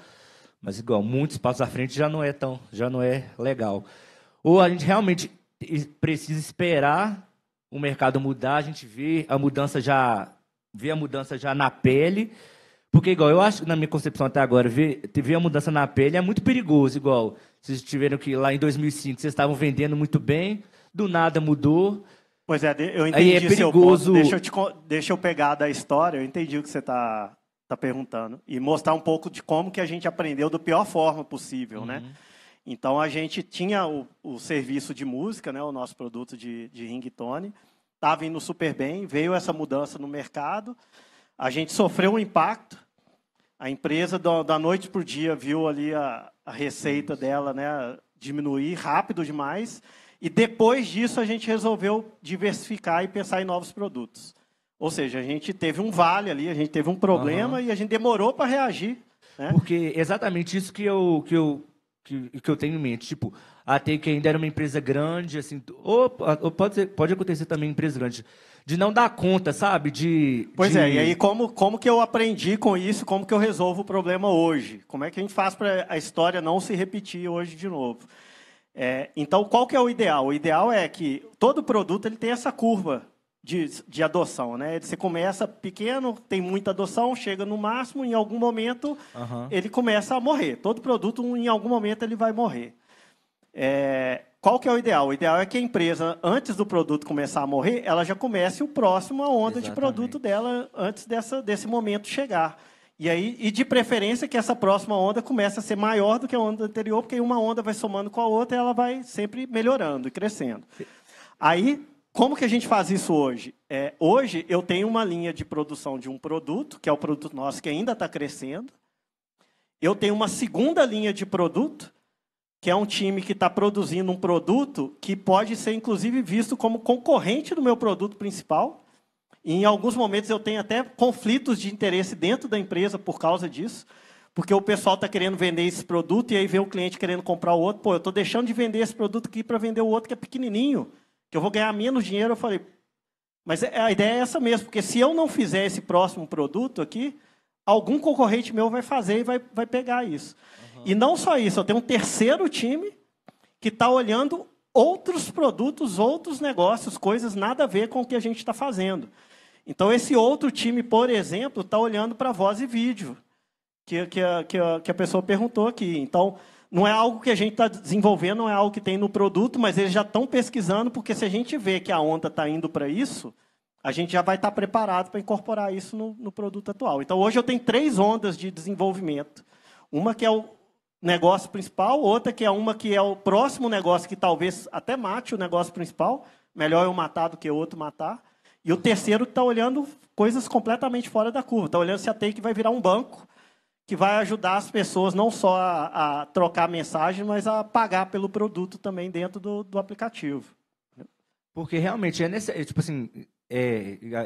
mas igual, muitos passos à frente já não é legal. Ou a gente realmente precisa esperar o mercado mudar, a gente vê a mudança já na pele, porque igual, eu acho que na minha concepção até agora, ver a mudança na pele é muito perigoso, igual, vocês tiveram que lá em 2005, vocês estavam vendendo muito bem, do nada mudou. Pois é, eu entendi. Aí é perigoso. Deixa eu pegar da história, eu entendi o que você está perguntando, e mostrar um pouco de como que a gente aprendeu da pior forma possível, né? Então, a gente tinha o serviço de música, né, o nosso produto de ringtone, estava indo super bem, veio essa mudança no mercado, a gente sofreu um impacto, A empresa, da noite para o dia, viu ali a receita dela, né, diminuir rápido demais. E depois disso, a gente resolveu diversificar e pensar em novos produtos. Ou seja, a gente teve um vale ali, a gente teve um problema e a gente demorou para reagir. Né? Porque exatamente isso que eu tenho em mente. Tipo, a Take ainda era uma empresa grande, assim, ou pode acontecer também em empresa grande, de não dar conta, sabe? Pois é, e aí como que eu aprendi com isso, como que eu resolvo o problema hoje? Como é que a gente faz para a história não se repetir hoje de novo? Então, qual que é o ideal? O ideal é que todo produto ele tem essa curva de adoção, né? Você começa pequeno, tem muita adoção, chega no máximo, em algum momento ele começa a morrer. Todo produto, em algum momento, ele vai morrer. Qual que é o ideal? O ideal é que a empresa, antes do produto começar a morrer, ela já comece o próximo a onda de produto dela antes desse momento chegar. E de preferência que essa próxima onda comece a ser maior do que a onda anterior, porque aí uma onda vai somando com a outra e ela vai sempre melhorando e crescendo. Aí, como que a gente faz isso hoje? Hoje, eu tenho uma linha de produção de um produto, que é o produto nosso, que ainda está crescendo. Eu tenho uma segunda linha de produto, que é um time que está produzindo um produto que pode ser, inclusive, visto como concorrente do meu produto principal. E, em alguns momentos, eu tenho até conflitos de interesse dentro da empresa por causa disso, porque o pessoal está querendo vender esse produto e aí vê o cliente querendo comprar o outro. Pô, eu estou deixando de vender esse produto aqui para vender o outro que é pequenininho, que eu vou ganhar menos dinheiro. Eu falei, mas a ideia é essa mesmo, porque se eu não fizer esse próximo produto aqui, algum concorrente meu vai fazer e vai pegar isso. E não só isso, eu tenho um terceiro time que está olhando outros produtos, outros negócios, coisas nada a ver com o que a gente está fazendo. Então, esse outro time, por exemplo, está olhando para voz e vídeo, que a pessoa perguntou aqui. Então, não é algo que a gente está desenvolvendo, não é algo que tem no produto, mas eles já estão pesquisando, porque se a gente vê que a onda está indo para isso, a gente já vai estar preparado para incorporar isso no produto atual. Então, hoje eu tenho 3 ondas de desenvolvimento. Uma que é o negócio principal, outra que é o próximo negócio que talvez até mate o negócio principal, melhor eu matar do que o outro matar, e o terceiro que está olhando coisas completamente fora da curva, está olhando se a Take vai virar um banco que vai ajudar as pessoas não só a trocar mensagem, mas a pagar pelo produto também dentro do aplicativo. Porque realmente tipo assim,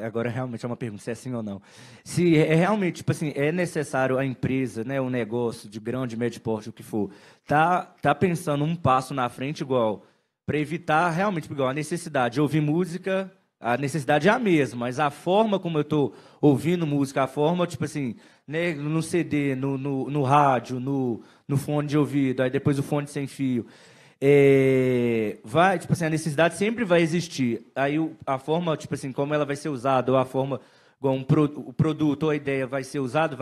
agora realmente é uma pergunta, se é sim ou não. Se realmente, tipo assim, é necessário a empresa, né, um negócio de grande, médio porte, o que for, tá pensando um passo na frente igual, para evitar realmente, igual, a necessidade de ouvir música, a necessidade é a mesma, mas a forma como eu estou ouvindo música, a forma, tipo assim, né, no CD, no rádio, no fone de ouvido, aí depois o fone sem fio, tipo assim, a necessidade sempre vai existir. Aí a forma, tipo assim, como ela vai ser usada, ou a forma, igual o produto ou a ideia vai ser usado,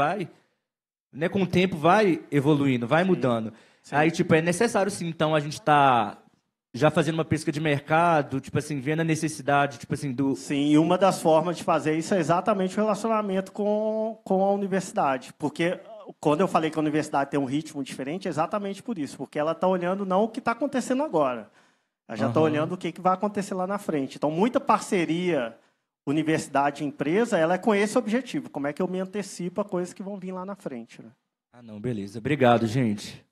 né, com o tempo vai evoluindo, vai mudando. Sim. Aí, tipo, é necessário, sim, então, a gente tá já fazendo uma pesquisa de mercado, tipo assim, vendo a necessidade, tipo assim, Sim, e uma das formas de fazer isso é exatamente o relacionamento com a universidade, porque quando eu falei que a universidade tem um ritmo diferente, é exatamente por isso, porque ela está olhando não o que está acontecendo agora, ela já está olhando o que vai acontecer lá na frente. Então, muita parceria universidade e empresa, ela é com esse objetivo, como é que eu me antecipo a coisas que vão vir lá na frente. Né? Não, beleza. Obrigado, gente.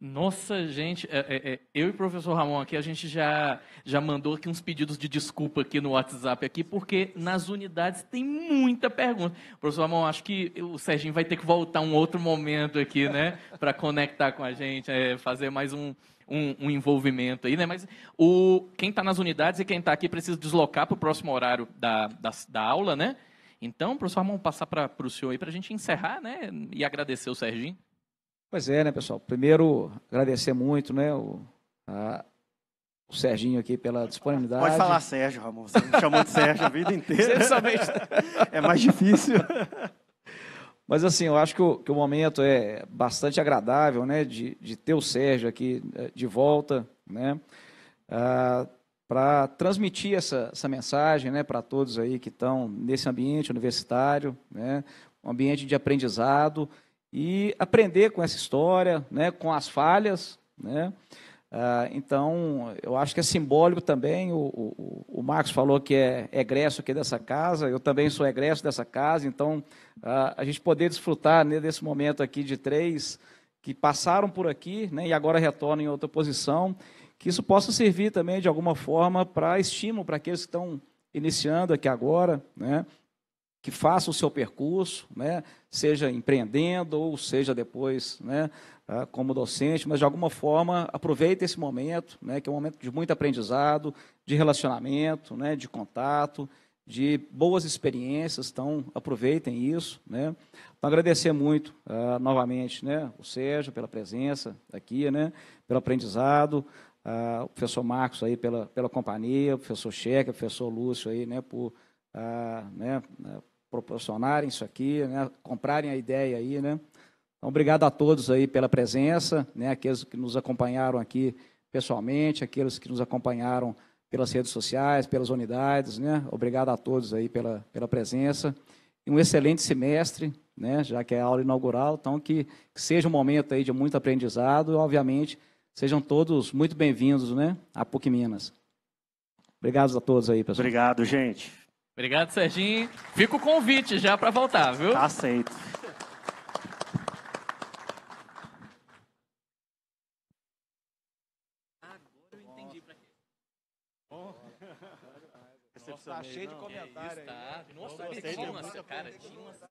Nossa, gente, eu e o professor Ramon aqui, a gente já mandou aqui uns pedidos de desculpa aqui no WhatsApp, aqui, porque nas unidades tem muita pergunta. Professor Ramon, acho que o Serginho vai ter que voltar um outro momento aqui, né, para conectar com a gente, fazer mais um envolvimento aí, né? Mas quem está nas unidades e quem está aqui precisa deslocar para o próximo horário da aula, né? Então, professor Ramon, passar para o senhor aí para a gente encerrar, né, e agradecer o Serginho. Pois é, né, pessoal? Primeiro, agradecer muito, né, o Serginho aqui pela disponibilidade. Pode falar Sérgio, Ramon. Você me chamou de Sérgio a vida inteira. É mais difícil. Mas, assim, eu acho que o momento é bastante agradável, né, de ter o Sérgio aqui de volta, né, para transmitir essa mensagem, né, para todos aí que estão nesse ambiente universitário, né, um ambiente de aprendizado, e aprender com essa história, né, com as falhas, né, Então, eu acho que é simbólico também. O Marcos falou que é egresso aqui dessa casa, eu também sou egresso dessa casa, então a gente poder desfrutar, né, desse momento aqui de 3 que passaram por aqui, né, e agora retornam em outra posição, que isso possa servir também de alguma forma para estímulo para aqueles que estão iniciando aqui agora, né, que façam o seu percurso, né, seja empreendendo ou seja depois, né, como docente, mas de alguma forma aproveite esse momento, né, que é um momento de muito aprendizado, de relacionamento, né, de contato, de boas experiências, então aproveitem isso, né. Então, agradecer muito novamente, né, o Sérgio pela presença aqui, né, pelo aprendizado, o professor Marcos aí pela companhia, o professor Checa, o professor Lúcio aí, né, por proporcionarem isso aqui, né, comprarem a ideia aí, né. Então, obrigado a todos aí pela presença, né, aqueles que nos acompanharam aqui pessoalmente, aqueles que nos acompanharam pelas redes sociais, pelas unidades, né. Obrigado a todos aí pela presença. E um excelente semestre, né, já que é a aula inaugural, então que seja um momento aí de muito aprendizado e, obviamente, sejam todos muito bem-vindos, né, à PUC Minas. Obrigado a todos aí, pessoal. Obrigado, gente. Obrigado, Serginho. Fica o convite já para voltar, viu? Aceito. Está cheio de comentários aí. Nossa, cara, tinha umas